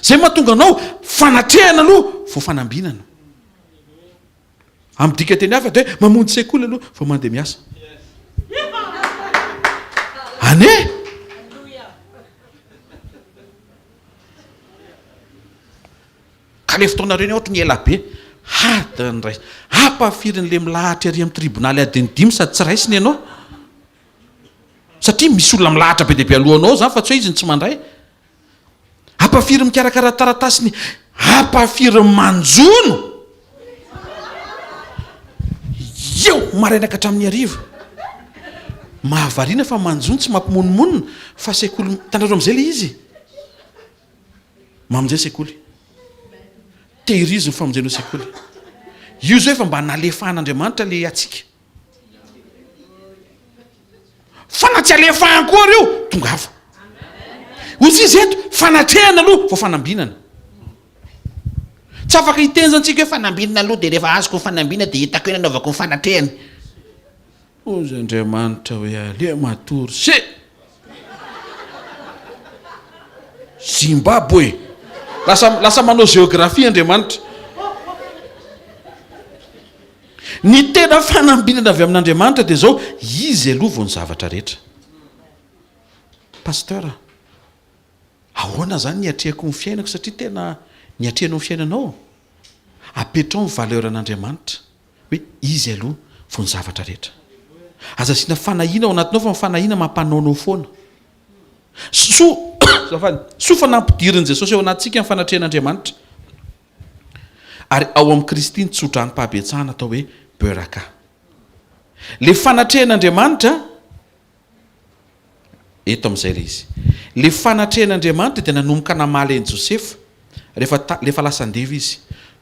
zay mahatonga anao fanatrehana aloha vao fanambinana amidika teny hafa dia hoe mamonjy sekoly aloha vao mandeha miasa ane ka le fotoana reny ohatra ny ela be hadiny ray ampafirin'le milahatra ary amin'ny tribonaly adinidimy sady tsy raisiny ianao satria misy olona milahatra be deabe alohanao zany fa tsy hoe izy ny tsy mandray ampafiry mikarakara taratasiny ampafiry manjono eo marainaka hatramin'ny arivo mahavariana fa manjono tsy mampimononmonina fa sekoly tandraro am'izay le izy mamonjay sekoly tehiriziny famonjenao sekoly io zao efa mba nalefahan'Andriamanitra le atsika fanatsy alefahany koa reo tonga hafa ozy izy eto fanatrehana aloha vao fanambinana tsy afaka hitenjantsika hoe fanambinana aloha dia rehefa azoko ny fanambinana dia hitako hoe nanaovako ny fanatrehany ozy Andriamanitra hoe ale matory se Zimbabwe lasa manao géographie Andriamanitra ny tena fanambinana avy amin'Andriamanitra dia zao izy aloha vao ny zavatra rehetra pasteur ahoana zany niatrehako ny fiainako satria tena niatrehanao ny fiainanao apetrao ny valeur an'Andriamanitra hoe izy aloha vao ny zavatra rehetra aza asiana fanahina ao anatinao fa ny fanahina mampanaonao foana so fa nampidiriny Jesosy eo anatintsika ny fanatrehan'Andriamanitra ary ao amin'ny Kristy tsotra ny mpahabetsahana atao hoe beuraka. Le fanatrehan'Andriamanitra eto amin'izay le izy. Le fanatrehan'Andriamanitra dia nanomboka namaly an'i Josefa rehefa lasan-deva izy.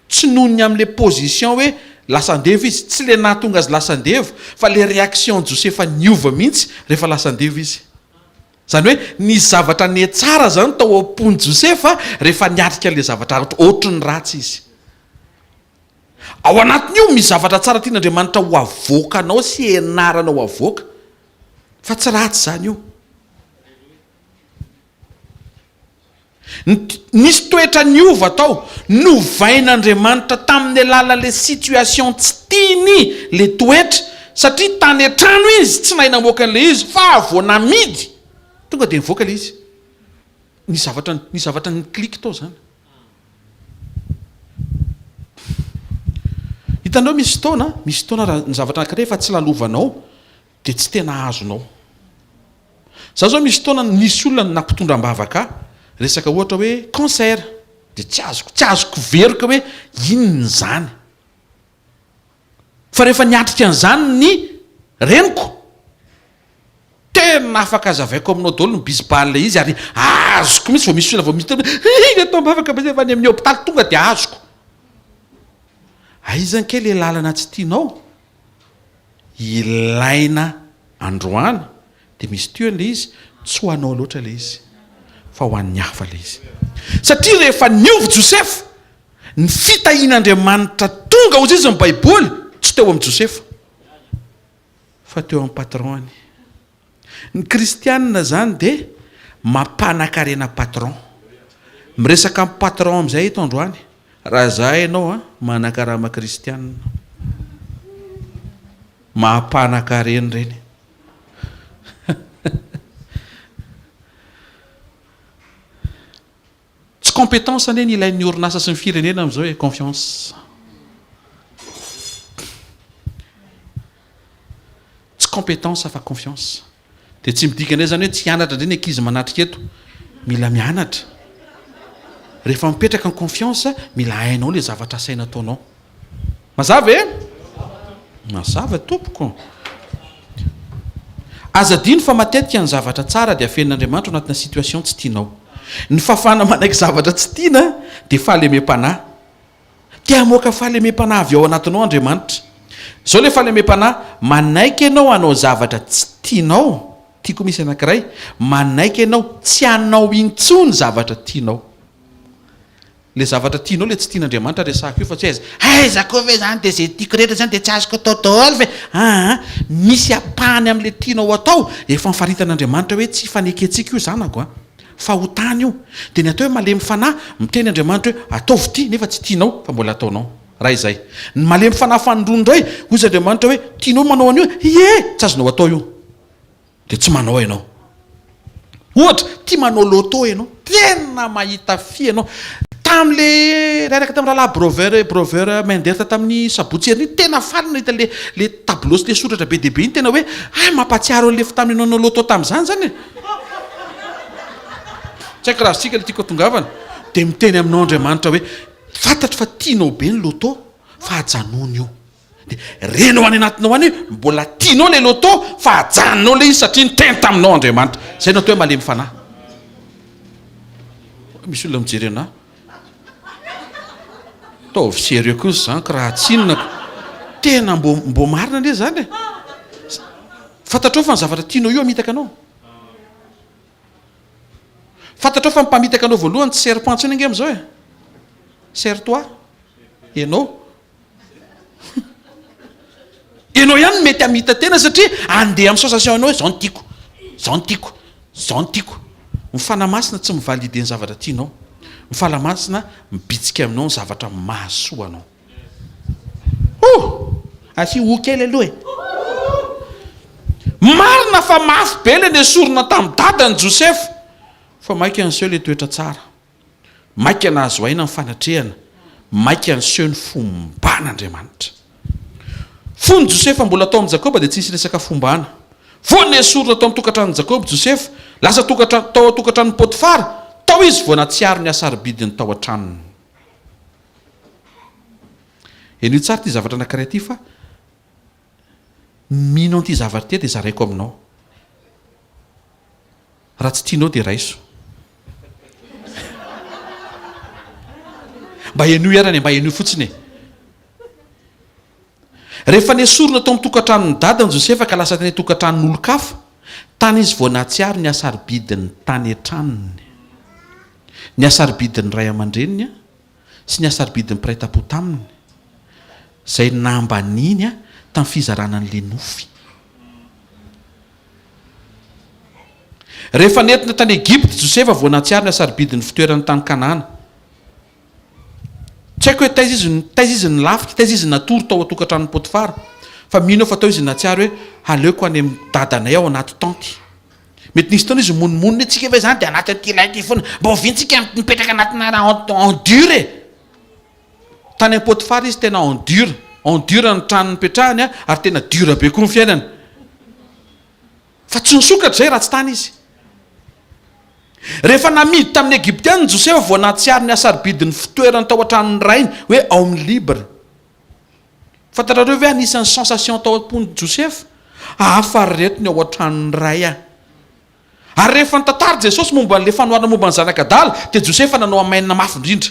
Tsy nohony amin'le position hoe lasan-deva izy, tsy le nahatonga azy lasan-deva, fa le réaction Josefa niova mihitsy rehefa lasan-deva izy. Zany hoe nisy zavatra ne tsara zany tao am-pony Josefa rehefa niatrika le zavatra ohatry ny ratsy izy. Ao anatin'io misy zavatra tsara tian'Andriamanitra ho avoakanao sy ianarana ho avoaka, fa tsy ratsy zany io. Nisy toetra niova tao, novain'Andriamanitra tamin'ny alalan'le situation tsy tiany le toetra, satria tany an-trano izy tsy nahay namoaka an'le izy, fa vao namidy tonga dia nivoaka le izy. Ny zavatra ny klika tao zany. Hitanao misy fotoana raha ny zavatra anankiray fa tsy lalovanao dia tsy tena azonao. Za zao misy fotoana nisy olona nampitondram-bavaka resaka ohatra hoe cancer, dia tsy azoko veroka hoe inona zany. Fa rehefa niatrika an'izany ny reniko, tena afaka azavaiko aminao daholo ny bisibal izy, ary azoko mihitsy vao misy olona vao misy atao bavaka fa any amin'ny hôpitaly tonga dia azoko. Aizany kely le lalana tsy tianao, ilaina androany dia misy teo le izy, tsy ho anao loatra le izy, fa ho an'ny hafa le izy. Satria rehefa niovy Josefa, ny fitahian'Andriamanitra tonga ozy izy ny baiboly tsy teo amin'ny Josefa fa teo amin'ny patron-ny. Ny kristianina zany dia mampanakarena patron. Miresaka amin'ny patron amin'izay eto androany, raha za ianao manakarama kristianina, mampanakareny reny. Tsy compétence anie ny ilain'ny orinasa sy ny firenena amin'izao hoe confiance. Tsy compétence fa confiance. Dia tsy midika zany hoe tsy hianatra indray ny ankizy manatrika eto, mila mianatra. Rehefa mipetraka ny confiance, mila hainao le zavatra saina ataonao. Mazava e? Mazava tompoko. Azadino fa matetika ny zavatra tsara dia afenin'Andriamanitra anatina situation tsy tianao. Ny fafana manaiky zavatra tsy tiana dia fahalemem-panahy. Tia hamoaka fahalemem-panahy avy ao anatinao Andriamanitra. Zao le fahalemem-panahy, manaiky ianao hanao zavatra tsy tianao, tiako misy anankiray, manaiky ianao tsy hanao intsony zavatra tianao. Le zavatra tianao le tsy tian'Andriamanitra resaka io fa tsy aiza. Aizako ve zany dia izay tiako rehetra zany dia tsy azoko atao daholo ve. Misy apahany amin'le tianao atao, efa mifaritan'Andriamanitra hoe tsy faneketsika io zanako fa ho tany io. Dia ny atao hoe malemy fanahy, miteny Andriamanitra hoe ataovy ity nefa tsy tianao fa mbola ataonao. Raha izay. Ny malemy fanahy fanondroindray, hozy Andriamanitra hoe tianao manao an'io, tsy azonao atao io. Dia tsy manao ianao. Ohatra, tia manao loto ianao, tena mahita fi ianao. Tam'le raraka tamin'ny rahalahy broveur Menderta tamin'ny sabotsy eriny, tena falina hita le tableau sy le soratra be dia be iny, tena hoe mampatsiaro an'le tamin'ny nanao loto tamin'izany zany e. Tsy haiko raha sika le tiako tongavana. Dia miteny aminao Andriamanitra hoe fantatro fa tianao be ny loto fa hajanony io. Dia renao any anatinao any mbola tianao le loto fa hajanonao le izy satria niteny taminao Andriamanitra. Zay natao hoe malemy fanahy. Misy olona mijery anahy. Taovy sérieux kosa zany ka raha tsinonako. Tena mbo marina le zany e. Fantatrao fa ny zavatra tianao io hamitaka anao. Fantatrao fa mimpamitaka anao voalohany tsy serpent intsony ange amin'izao e. Serre-toi. Ianao. Ianao ihany mety hamita tena satria andeha amin'ny sensation anao hoe zao no tiako, zao no tiako, zao no tiako. Ny fanamasina tsy mivalide ny zavatra tianao. Ny fanamasina mibitsika aminao ny zavatra mahasoa anao. Asi ho kely aloha e. Marina fa mafy be le nesorona tamin'ny dadany Josefa, fa maika an'seho le toetra tsara, maika nahazo aina ny fanatrehana, maika an'seho ny fomban'Andriamanitra. Fony Josefa mbola tao amin'ny Jakoba dia tsy nisy resaka fombana. Vao nesorona tao amin'ny tokantrano Jakoba Josefa, lasa tao tokantrano Potifara, tao izy vao natsiaro ny asaribidiny tao an-tranony. enio tsara ty zavatra anankiray ty fa mino an'ity zavatra ty dia zaraiko aminao raha tsy tianao dia raiso mba enio arany mba enio fotsiny rehefa nesorona tao mitokantranony dadany Josefa ka lasa teny tokantranon'olo-kafa tany izy vao natsiaro ny asaribidin'ny tany antranony ny asaribidin'ny ray aman-dreniny sy ny asaribidin'ny mpiray tam-po taminy izay nambaniny tamin'ny fizarana an'le nofy rehefa nentina tany Egipta Josefa vao natsiaro ny asaribidin'ny fitoerany tany Kanana tsy haiko hoe taiza izy ny lafika taiza izy natory tao atokantranon'ny Potifara fa mino fa tao izy natsiaro hoe aleoko any amin'ny dadanay ao anaty tenty mety nisy taona izy monimonina tsika ve zany dia anaty ty laity foana mba ovintsika mipetraka anatina endure tany amin'ny Potifara izy tena endure ny tranony petrahany ary tena dure be koa ny fiainany fa tsy nisokatra zay raha tsy tany izy rehefa namidy tamin'ny Egiptiana Josefa vao natsiaro ny asaribidin'ny fitoerany tao an-tranony rainy hoe homme libre fantatrareo ve anisan'ny sensation tao am-pony Josefa afareto ny ao an-tranony ray ary rehefa nitantara Jesosy momba n'le fanoharana momba ny zanakadala dia Josefa nanao amainina mafy indrindra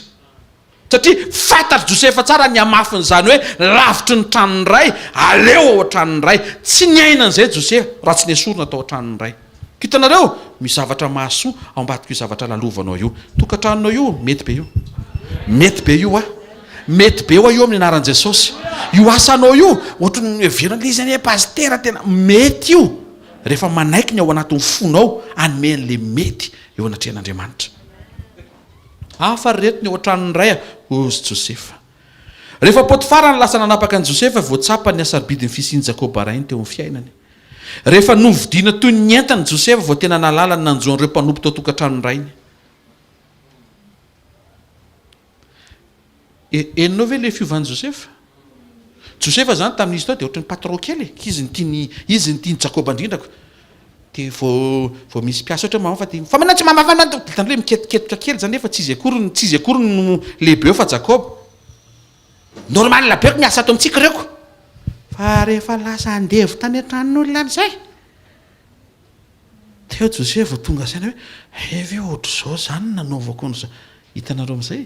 satria fantatra Josefa tsara ny amafiny zany hoe lavitry ny tranony ray aleo ao an-tranony ray tsy niainan'izay Josefa raha tsy nesorina tao an-tranony ray kitanareo misy zavatra mahasoa ao ambadika io zavatra lalovanao io tokantranonao io mety be io mety be io mety be io amin'ny anaran'i Jesosy io asanao io ohatran'ny heverana le izy any pastera tena mety io rehefa manaiky ny ao anatin'ny fonao anomen'le mety eo anatrehan'Andriamanitra afareto ny ao an-tranony ray ozy Josefa rehefa Potifara ny lasa nanapaka an'i Josefa voatsapa ny asaribidin'ny fisiany Jakoba rainy teo amin'ny fiainany rehefa novidiana toy ny entany Josefa vao tena nalala ny nanjoan'ireo mpanompo tao tokantranony rainy eninao ve le fiovan'i Josefa zany tamin'izy tao dia ohatran'ny patron kely izy ny tiany Jakoba indrindrako dia vao misy mpiasa ohatra mama fa manantsy mamafanatanle miketiketitra kely zany nefa tsy izy akory no lehibe eo fa Jakoba normal labeko miasa ato amintsika reko fa rehefa lasa andevo tany an-tranon'olona an'izay teo Josefa tonga saina hoe eve ohatra zao zany nanaovako n'izao hitanareo amin'izay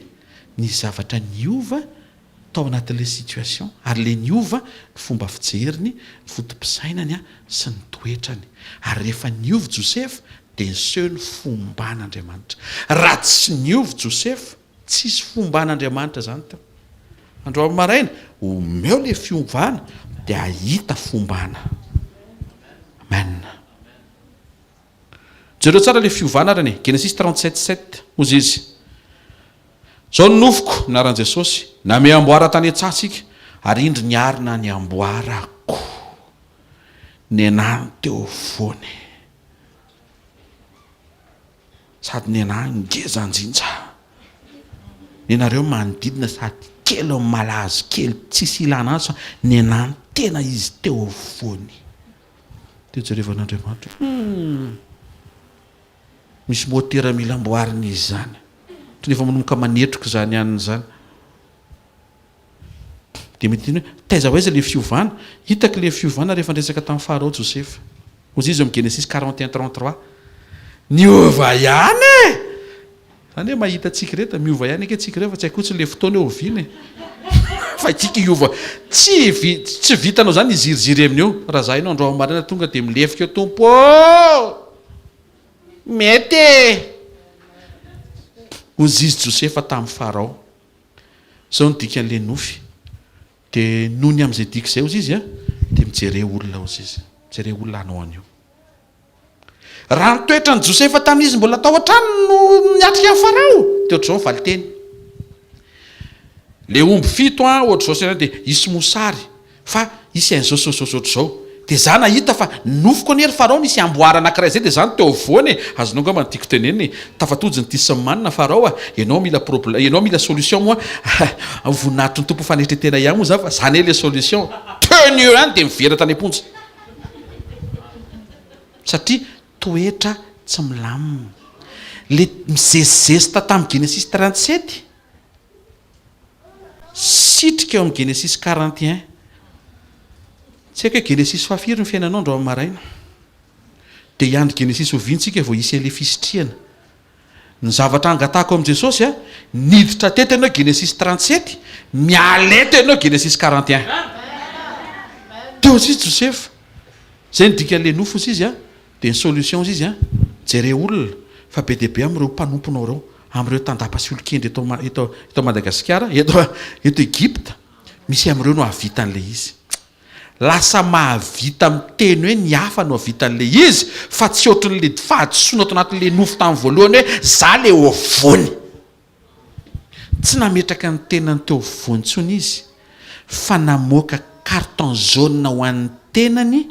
ny zavatra niova tao anatin'le situation ary le niova ny fomba fijeriny ny fotom-pisainany sy ny toetrany ary rehefa niova Josefa dia niseho ny fomban'Andriamanitra raha tsy niova Josefa tsisy fomban'Andriamanitra zany tao andro amin'ny maraina omeo le fiovana dia ahita fombana amen jereo tsara le fiovana rany Genesis 37:7 ozy izy zao nofoko naran'i Jesosy na miamboara tany an-tsatsika ary indry ny arina ny amboarako ny anany teo foany sady ny anany ngezanjinja ny anareo manodidina sady kely malazo kely tsisy ilana azy ny anany tena izy teo foany teo jerevan'Andriamanitra misy motera mila amboarina izy zany nefa manomboka manetroko zany aniny zany dia mety hoe taiza ho aiza le fiovana hitako le fiovana rehefa ndresaka tamin'ny Farao Josefa ozy izy amin'ny Genesis 41:33 niova ihany zany hoe mahita tsika reta miova ihany ake tsika rehefa tsy haiko tsy le fotoana eo oviny fa tsika iova tsy vitanao zany iziriziry amin'io raha za inao andro marina tonga dia milefika eo tompo mety ozy izy Josefa tamin'ny Farao zao ny dikan'le nofy dia nony amin'izay dika izay ozy izy dia mijere olona ozy izy mijere olona anao an'io raha nitoetra ny Josefa tamin'izy mbola tao an-trano no niatrika amin'ny Farao dia ohatr'izao valiteny le omby fito ohatr'izao sena dia isy mosary fa isy an'izao ohatr'izao dia za nahita fa nofoko anery Farao nisy amboara anankiray zay dia zany teo voany azonao ngamba nytiako teneniny tafatojiny ty sy manina Farao ianao mila problème ianao mila solution moa voninahitry ny tompo fanetretena ihany moa za fa zany le solution tenio ihany dia mivera tany am-ponja satria toetra tsy milamina le mizezizezi tamin'ny Genesis 37 sitrika eo amin'ny Genesis 41. Tsy haiko hoe Genesis fahafiry ny fiainanao andro amin'ny maraina. Dia hiandry Genesis ovintsika vao isy le fisitriana. Ny zavatra angatahako amin'i Jesosy niditra teto ianao Genesis 37, mialeta ianao Genesis 41. Teo izy Joseph. Zay ny dika le nofo izy dia ny solution izy jere olona fa be dia be amin'ireo mpanomponao reo, amin'ireo tandapa sy olon-kendry eto Madagasikara, eto Egypta, misy amin'ireo no havita an'le izy. Lasa mahavita miteny hoe ny hafa no havita an'le izy, fa tsy ohatran'le fahadisoana ato anatin'le nofo tamin'ny voalohany hoe za le ovony. Tsy nametraka ny tenany teo ovony tsony izy, fa namoaka carton jaune ho an'ny tenany.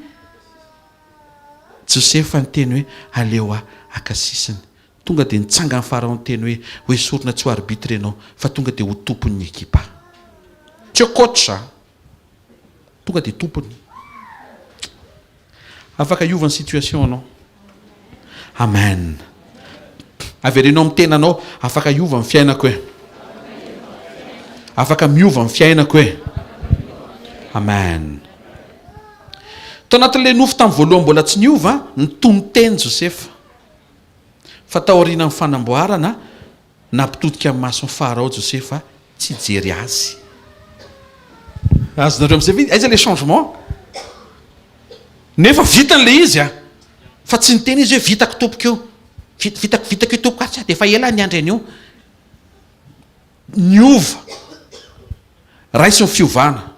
Joseph ny teny hoe aleo akasisiny. Tonga dia nitsanga ny farao ny teny hoe sorona tsy ho arbitre ianao, fa tonga dia ho tompon'ny ekipa. Tsy coach tonga dia tompony. Afaka hiova ny situation anao. Amen. Averenao amin'ny tenanao, afaka hiova ny fiainako hoe. Afaka miova ny fiainako hoe. Amen. Tao anatin'ilay nofo tamin'ny voalohany mbola tsy niova, nitono-teny Joseph. Fa taoriana amin'ny fanamboarana, nampitodika amin'ny mason'ny farao Joseph tsy jery azy. Azonareo amin'izay aiza le changement? Nefa vitany le izy fa tsy niteny izy hoe vitako tompoko io. Vitako io tompoko tsy dia efa ela ny andreny io. Niova. Raisy ny fiovana.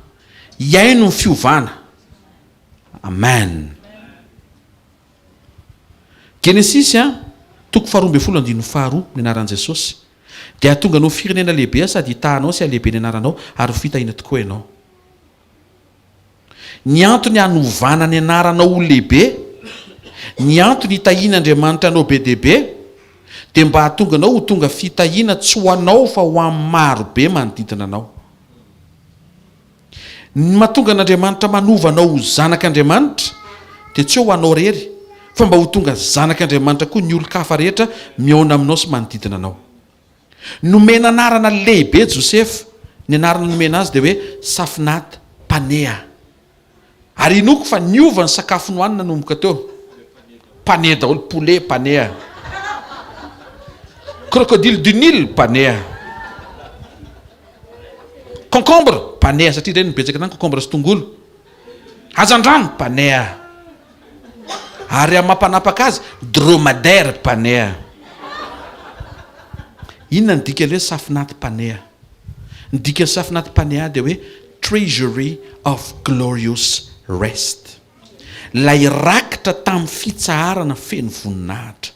Iaino ny fiovana. Amen. Genesis toko 12:12 ny anaran'i Jesosy. Dia atonga anao firenena lehibe sady hitahanao sy alehibe ny anaranao ary ho fitahina tokoa ianao. Ny antony hanovana ny anaranao ho lehibe, ny antony hitahian'Andriamanitra anao be dehibe, dia mba hatonga anao ho tonga fitahiana tsy ho anao fa ho amin'ny marobe manodidina anao. Ny mahatonga an'Andriamanitra manova anao ho zanak'Andriamanitra dia tsy ho anao rery, fa mba ho tonga zanak'Andriamanitra koa ny olon-kafa rehetra miaona aminao sy manodidina anao. Nomena anarana lehibe Joseph, ny anarana nomena azy dia hoe fanambinan-toetra. Ary inoko fa niova ny sakafo nohanina nanomboka teo. Pané daholo, poulet pané. Crocodile du Nil pané. Concombre pané, satria ireny nibetsaka tany concombre sy tongolo. Hazandrano pané. Ary amin'ny mampanapaka azy dromadaire pané. Inona ny dika hoe fanambinan-toetra? Ny dika fanambinan-toetra dia hoe treasury of glorious rest. Lay rakitra tamin'ny fitsaharana feno voninahitra.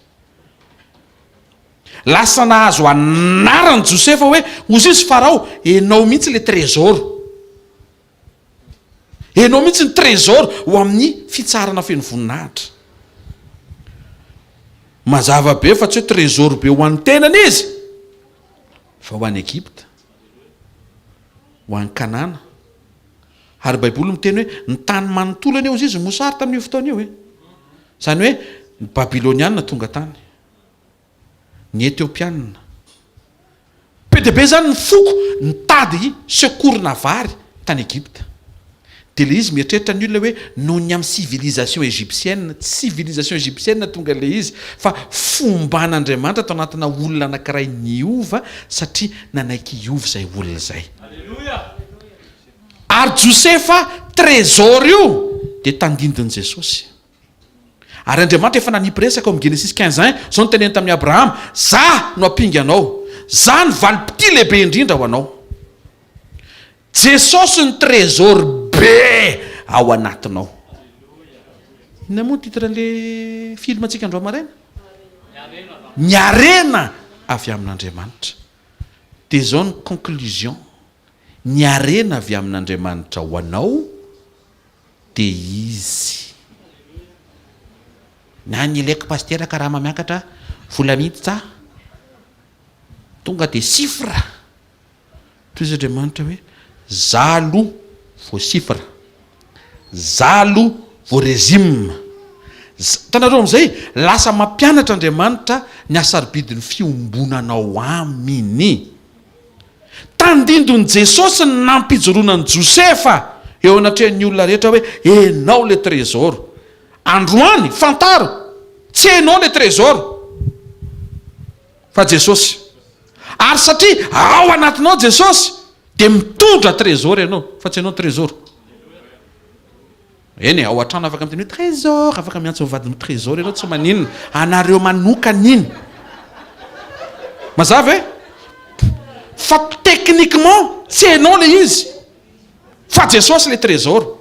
Lasa nahazo anarany Josefa hoe ozy izy farao, enao mihitsy le trésor. Enao mihitsy ny trésor ho amin'ny fitsaharana feno voninahitra. Mazava be fa tsy hoe trésor be ho an'ny tenany izy, fa ho an'ny Egypta, ho an'ny Kanana. Ary Baiboly miteny hoe ny tany manontolana eo izy mosary tamin'io fotoana io. Zany hoe ny Babiloniana tonga tany, ny Etiopiana. Be dia be zany ny foko nitady sekoly vary tany Egypta. Dia le izy mieritreritra ny olona hoe noho ny amin'ny civilisation égyptienne, civilisation égyptienne tonga le izy, fa fomban'Andriamanitra tao anatina olona anankiray niova satria nanaiky hiova izay olona izay. Ary Josefa trésor io dia tandindin'i Jesosy. Ary Andriamanitra efa nanipresaka ao amin'ny Genesis 15:1 zao no teneny tamin'ny Abraham, za no ampinga anao, za ny valim-pity lehibe indrindra ho anao. Jesosy ny trésor be ao anatinao. Inona moa ny titran'le film antsika andro maraina? Ny harena avy amin'Andriamanitra. Dia zao ny conclusion. Ny harena avy amin'Andriamanitra ho anao dia izy. Na ny ilaiko pastera karama miakatra vola miditra tonga dia sifra. Toy izy Andriamanitra hoe zalo vao sifra, zalo vao régime. Tanareo amin'izay lasa mampianatra Andriamanitra ny asaribidin'ny fiombonanao aminy. tandindony Jesosy ny nampijoroana ny Josefa eo anatrehan'ny olona rehetra hoe enao le trésor. Androany fantaro tsy enao le trésor fa Jesosy. Ary satria ao anatinao Jesosy dia mitondra trésor ianao fa tsy ianao trésor. Eny ao an-trano afaka miteny hoe trésor, afaka miantso mivadiny trésor ianao tsy maninona, anareo manokana iny. Mazava hoe fa techniquement tsy ianao le izy fa Jesosy le trésor.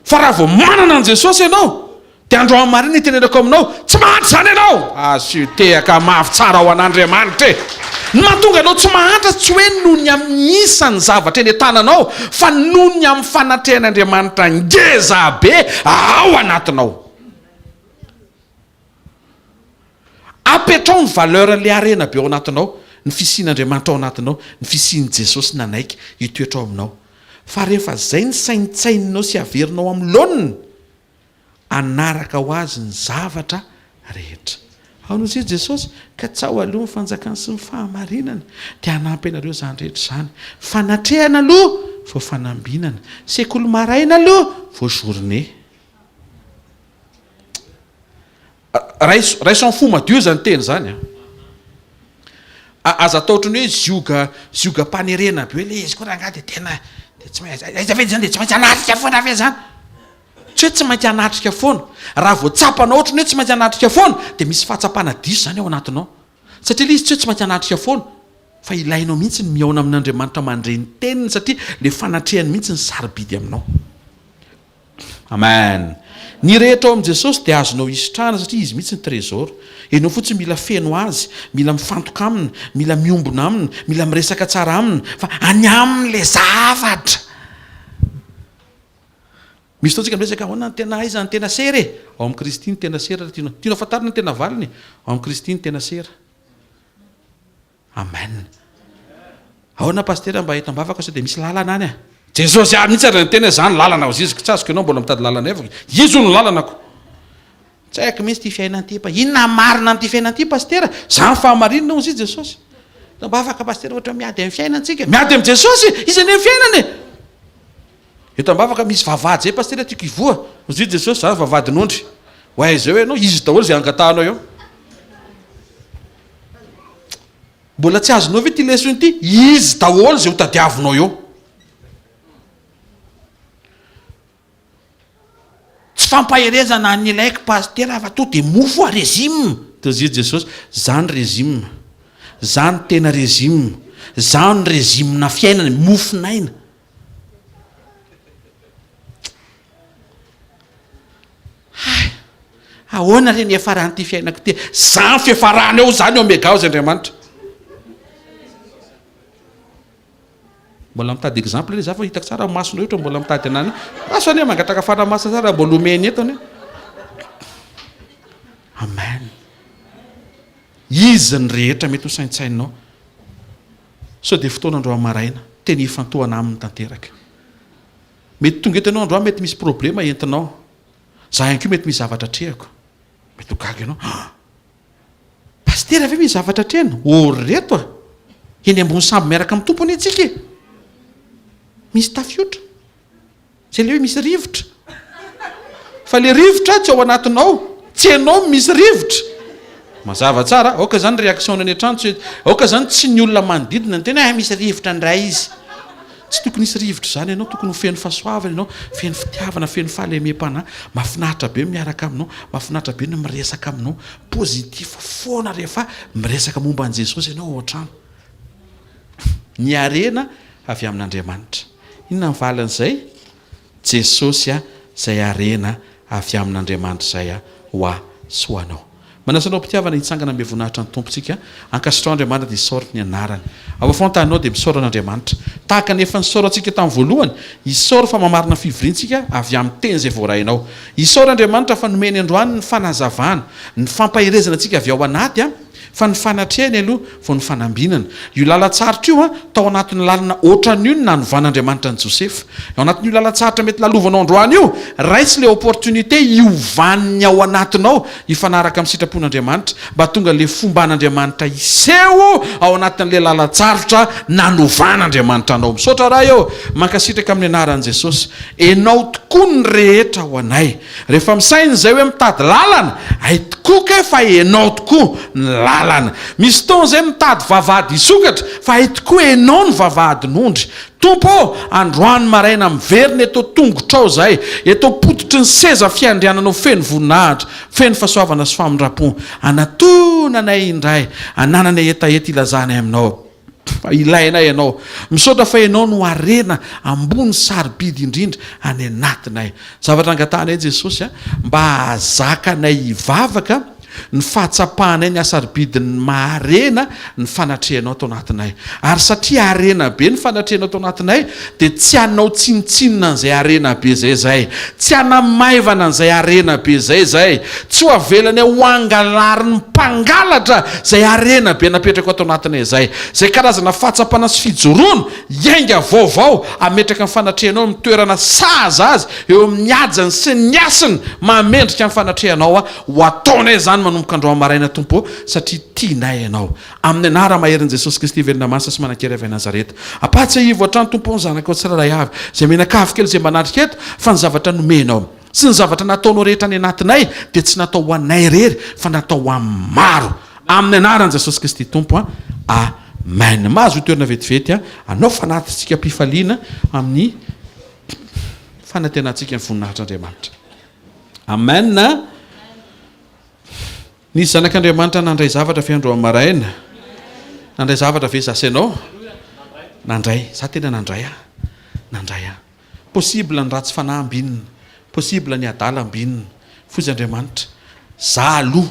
Fa raha vao manana an Jesosy ianao dia androany marina itenenako aminao tsy mahantra zany ianao. Asy tehaka mafy tsara ao an'Andriamanitra e. Ny mahatonga anao tsy mahantra tsy hoe noho ny amin'ny isany zavatra eny tananao fa noho ny amin'ny fanatrehan'Andriamanitra ngeza be ao anatinao. Apetrao ny valeur le harena be ao anatinao, ny fisian'Andriamanitra ao anatinao, ny fisian'i Jesosy nanaiky hitoetra ao aminao. Fa rehefa zay ny saintsaininao sy averinao amin'ny laoniny, anaraka ho azy ny zavatra rehetra. Ao noho izy Jesosy ka tsao aloha ny fanjakany sy ny fahamarinana dia hanampy anareo zany rehetra zany. Fanatrehana aloha vao fanambinana, sekoly maraina aloha vao journée. Raison fou madio zany teny zany. Aza atao ohatrany hoe zioga-panerena be le izy koa raha ngahy dia tena tsy maintsy anatrika foana ve zany. Tsy hoe tsy maintsy anatrika foana. Raha vao tsapanao ohatrany hoe tsy maintsy anatrika foana dia misy fahatsapana diso zany ao anatinao. Satria le izy tsy hoe tsy maintsy anatrika foana fa ilainao mihitsy ny miaona amin'Andriamanitra mandreny teniny satria le fanatrehany mihitsy ny sarobidy aminao. Amen. Ny rehetra ao amin'i Jesosy dia azonao isitrahana satria izy mihitsy ny trésor. Ianao fotsiny mila feno azy, mila mifantoka aminy, mila miombona aminy, mila miresaka tsara aminy, fa any amin'le zavatra. Misy taontsika miresaka ahoana ny tena aiza ny tena sera e. Ao amin'ny Kristy ny tena sera tianao fatarina ny tena valiny. Ao amin'ny Kristy ny tena sera. Amen. Ahoana pastera mba hitambavaka sao dia misy lalana any a. Jesosy mihitsy ary ny tena zany lalana ao ziziko tsazoko ianao mbola mitady lalana evaka. Izo ny lalanako. Tsy haiko mihitsy ty fiainana ty pa. Inona marina amin'ity fiainana ty pastera? Zany fahamarinana ao izy Jesosy. Mba afaka pastera ohatra miady amin'ny fiainantsika. Miady amin'ny Jesosy izy any amin'ny fiainany. Eto mba afaka misy vavady zay pastera tiako ivoa. Izy Jesosy zany vavadin'ondry. Ho aiza hoe anao izy daholo zay angatahanao eo. Mbola tsy azonao ve ty leçon ity? Izy daholo zay ho tadiavinao eo. Tsy fampaherezana ny ilaiko pastera fa to dia mofo a régime. Tozy Jesosy, zany régime. Zany tena régime. Zany régime na fiainana mofinaina. Ahoana reny efaran'ity fiainako ty? Zany fiefarana eo zany eo mega azy Andriamanitra. Mbola mitady exemple le za fa hitako tsara masonao ohatra mbola mitady anany. Maso ane mangataka fanamasa tsara mbola omeny eto ane. Amen. Izy ny rehetra mety ho saintsaininao. So dia fotoana androany maraina teny hifantohana aminy tanteraka. Mety tonga eto ianao androany mety misy problema entinao. Za ihany koa mety misy zavatra trehako. Mety ho gaga ianao. Pastera ve misy zavatra trehana? Reto a. Eny ambony sambo miaraka amin'ny tompony itsika. Misy tafiotra. Zay le hoe misy rivotra. Fa le rivotra tsy ao anatinao. Tsy ianao misy rivotra. Mazava tsara. Aoka zany réaction any an-trano. Aoka zany tsy ny olona manodidina ny tena misy rivotra ndray izy. Tsy tokony hisy rivotra zany ianao, tokony ho feno fahasoavana ianao, feno fitiavana, feno fahalemem-panahy. Mahafinaritra be miaraka aminao, mahafinaritra be no miresaka aminao. Positif foana rehefa miresaka momba an' Jesosy ianao ao an-trano. Ny harena avy amin'Andriamanitra. Inona ny valan'izay? Jesosy zay harena avy amin'Andriamanitra zay ho soanao. Manasanao mpitiavana hitsangana me voninahitra ny tompontsika. Ankasitrao Andriamanitra dia isaorany ny anarany. Ao afantanao dia misaora n'Andriamanitra. Tahaka nefa nisaorantsika tamin'ny voalohany, isaora fa mamarina fivoriantsika avy amin'ny teny izay voarainao. Isaora Andriamanitra fa nomeny androany ny fanazavana, ny fampahirezana antsika avy ao anaty fa ny fanatrehany aloha vo ny fanambinana. Io lalatsarotra io a tao anatin'ny lalina ohatran'io ny nanovan'Andriamanitra ny Josefa. Ao anatin'io lalatsarotra mety lalovanao androany io, raisy le opportunité iovaniny ao anatinao ifanaraka amin'ny sitrapon'Andriamanitra mba tonga le fomba an'Andriamanitra iseho ao anatin'le lalatsarotra nanovan'Andriamanitra anao. Misaotra raha eo mankasitraka amin'ny anaran'i Jesosy. Enao tokoa ny rehetra ho anay. Rehefa misainy zay hoe mitady lalana, ay tokoa ke fa enao tokoa ny lalana. Misy fotoana zay mitady vavahady hisokatra, fa ay tokoa enao ny vavahadin'ondry. Tompo, androany maraina miverina eto tongotrao zay, eto pototry ny seza fiandriananao feno voninahitra, feno fahasoavana sy famindrapo. Anatona anay indray, anananay etaeta ilazana aminao. Ilainay ianao. Misaotra fa ianao no harena ambony sarobidy indrindra any anatinay. Zavatra angatanay Jesosy mba hazakanay hivavaka ny fahatsapahanay ny asarobidiny maharena ny fanatrehanao tao anatinay. Ary satria harena be ny fanatrehanao tao anatinay dia tsy hanao tsinitsinina an'izay harena be zay, tsy hanamaivana an'izay harena be zay, tsy ho avelany ho angalary ny mpangalatra zay harena be napetraka tao anatinay zay karazana fahatsapana sy fijoroana iainga vaovao ametraka ny fanatrehanao mitoerana saza azy eo amin'ny ajany sy ny asiny mamendrika ny fanatrehanao ho ataonay zany manomboka andro maraina tompo satria tianay ianao. Amin'ny anara maherin'i Jesosy Kristy velona masina sy manan-kery avy Nazareta. Apatsy ivo hatrany tompo ny zanakao tsiraray avy zay menakavy kely zay manatrika eto fa ny zavatra nomenao sy ny zavatra nataonao rehetra any anatinay dia tsy natao ho anay rery fa natao ho amin'ny maro. Amin'ny anaran'i Jesosy Kristy tompo amen. Mahazo toerana vetivety anao fanatintsika mpifaliana amin'ny fanantenantsika ny voninahitr'Andriamanitra. Amen. Nisy zanak'Andriamanitra nandray zavatra fe andro maraina. Nandray zavatra ve zasanao? Nandray. Za tena nandray possible ny ratsy fanahambinina, possible ny adala ambinina. Fozy Andriamanitra, za aloha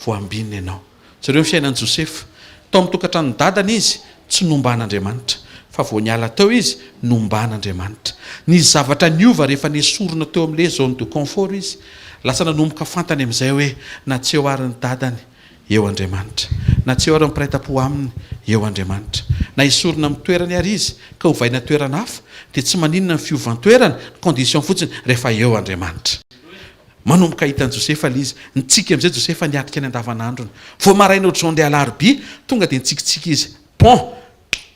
vo ambinina ianao. Zareo fiainan'i Josefa, tao amin'ny tokantranony dadany izy tsy nomban'Andriamanitra, fa vo niala tao izy nomban'Andriamanitra. Nisy zavatra niova rehefa nesorona teo amin'le zone de confort izy. Lasa nanomboka fantany amin'izay hoe na tsy eo ary ny dadany eo Andriamanitra, na tsy eo ary ny mpiray-tam-po aminy eo Andriamanitra. Na isorona amin'ny toerany ary izy ka hovaina toerana hafa dia tsy maninona ny fiovan-toerana condition fotsiny rehefa eo Andriamanitra. Manomboka hitan'i Josefa le izy, nitsika amin'izay Josefa niatrika any andavanandrony. Vao maraina ohatr'izao andeha alarobia tonga dia nitsikitsika izy. Bon,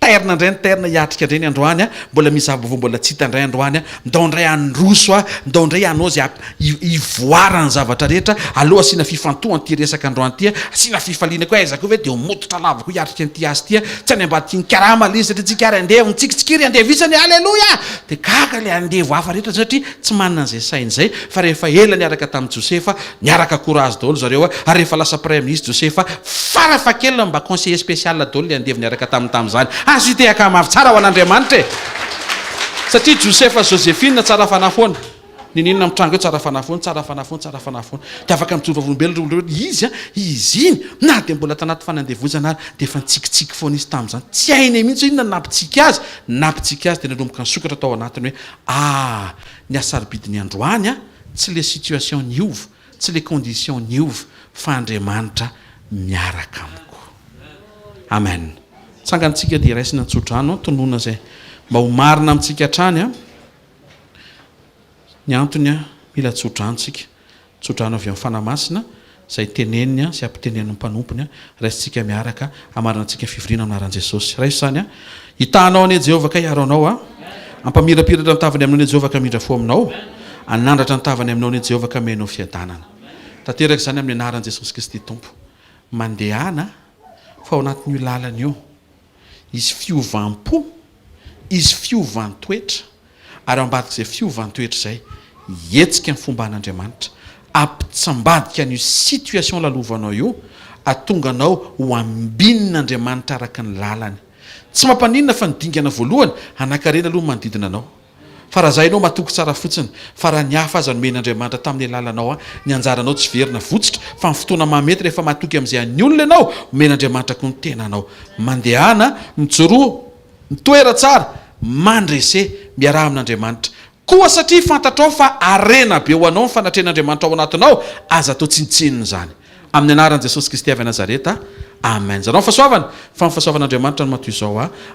terna indray ny terna hiatrika indray ny androany mbola misy zavavao mbola tsy hita indray androany ndao indray androso ndao indray anao zay ivoarany zavatra rehetra aloha asiana fifantohany ty resaka androany ty asiana fifaliana koa aiza koa hoe dia mototra lava koa hiatrika an'ity asy ty tsy any ambadika ny karama le izy satria tsikary andevo nitsikitsikiry andevisany alleloia dia kaka le andevo hafa rehetra satria tsy manana an'izay sainy zay fa rehefa ela niaraka tamin'i Josefa niaraka courage daholo zareo ary rehefa lasa premier ministre Josefa farafahakelina mba conseiller spécial daholo le andevo niaraka tam'zany azo itehaka mavy tsara ho an'Andriamanitra satria Josefa Josephine tsara fanafoana ninina mitrango eo tsara fanafoana dia afaka mitsovavolobelona izy iny na dia mbola tanaty fanandevozana ary dia efa nitsikitsiky foana izy tamin'izany tsy hainy mihitsy inona nampitsika azy dia nanomboka nisokatra tao anatiny hoe ny asarobidiny androany tsy le situation niova tsy le condition niova fa Andriamanitra miaraka amiko. Amen. Sangantsika dia raisina tsodrano tonona zay mba ho marina amintsika hatrany ny antony mila tsodrantsika tsodrano avy amin'ny fanamasina zay teneniny sy ampitenen'ny mpanompony raisitsika miaraka amarinantsika fivoriana amin'aran'i Jesosy. Raisany hitanao ane Jehovah ka hiaro anao ampamirapiratra ny tavany aminao ane Jehovah ka midra fo aminao anandratra ny tavany aminao ane Jehovah ka menao fiadanana. Tanteraka zany amin'ny anaran'i Jesosy Kristy Tompo mandehana fa ao anatin'io lalana io izy fiovampo, izy fiovantoetra ary ambadika izay fiovantoetra zay hetsika ny fomba an'Andriamanitra ampitsambadika n'io situation lalovanao io atonga anao ho ambin'Andriamanitra araka ny lalany. Tsy mampaninona fa nidingana voalohany anakarena aloha manodidina anao fa raha zay ianao matoky tsara fotsiny fa raha ny hafa aza nomen'Andriamanitra tamin'ny lalanao ny anjaranao tsy verina votsitra fa ny fotoana mamety rehefa matoky amin'izay any olona ianao omen'Andriamanitra koa ny tenanao mandehana mijoroa mitoera tsara mandrese miaraha amin'Andriamanitra koa satria fantatrao fa harena be ho anao ny fanatrehan'Andriamanitra ao anatinao aza atao tsinitsinina zany. amin'ny anaran'i Jesosy Kristy avy Nazareta. Amen. Zanao fahasoavana fa ny fahasoavan'Andriamanitra no matoy izao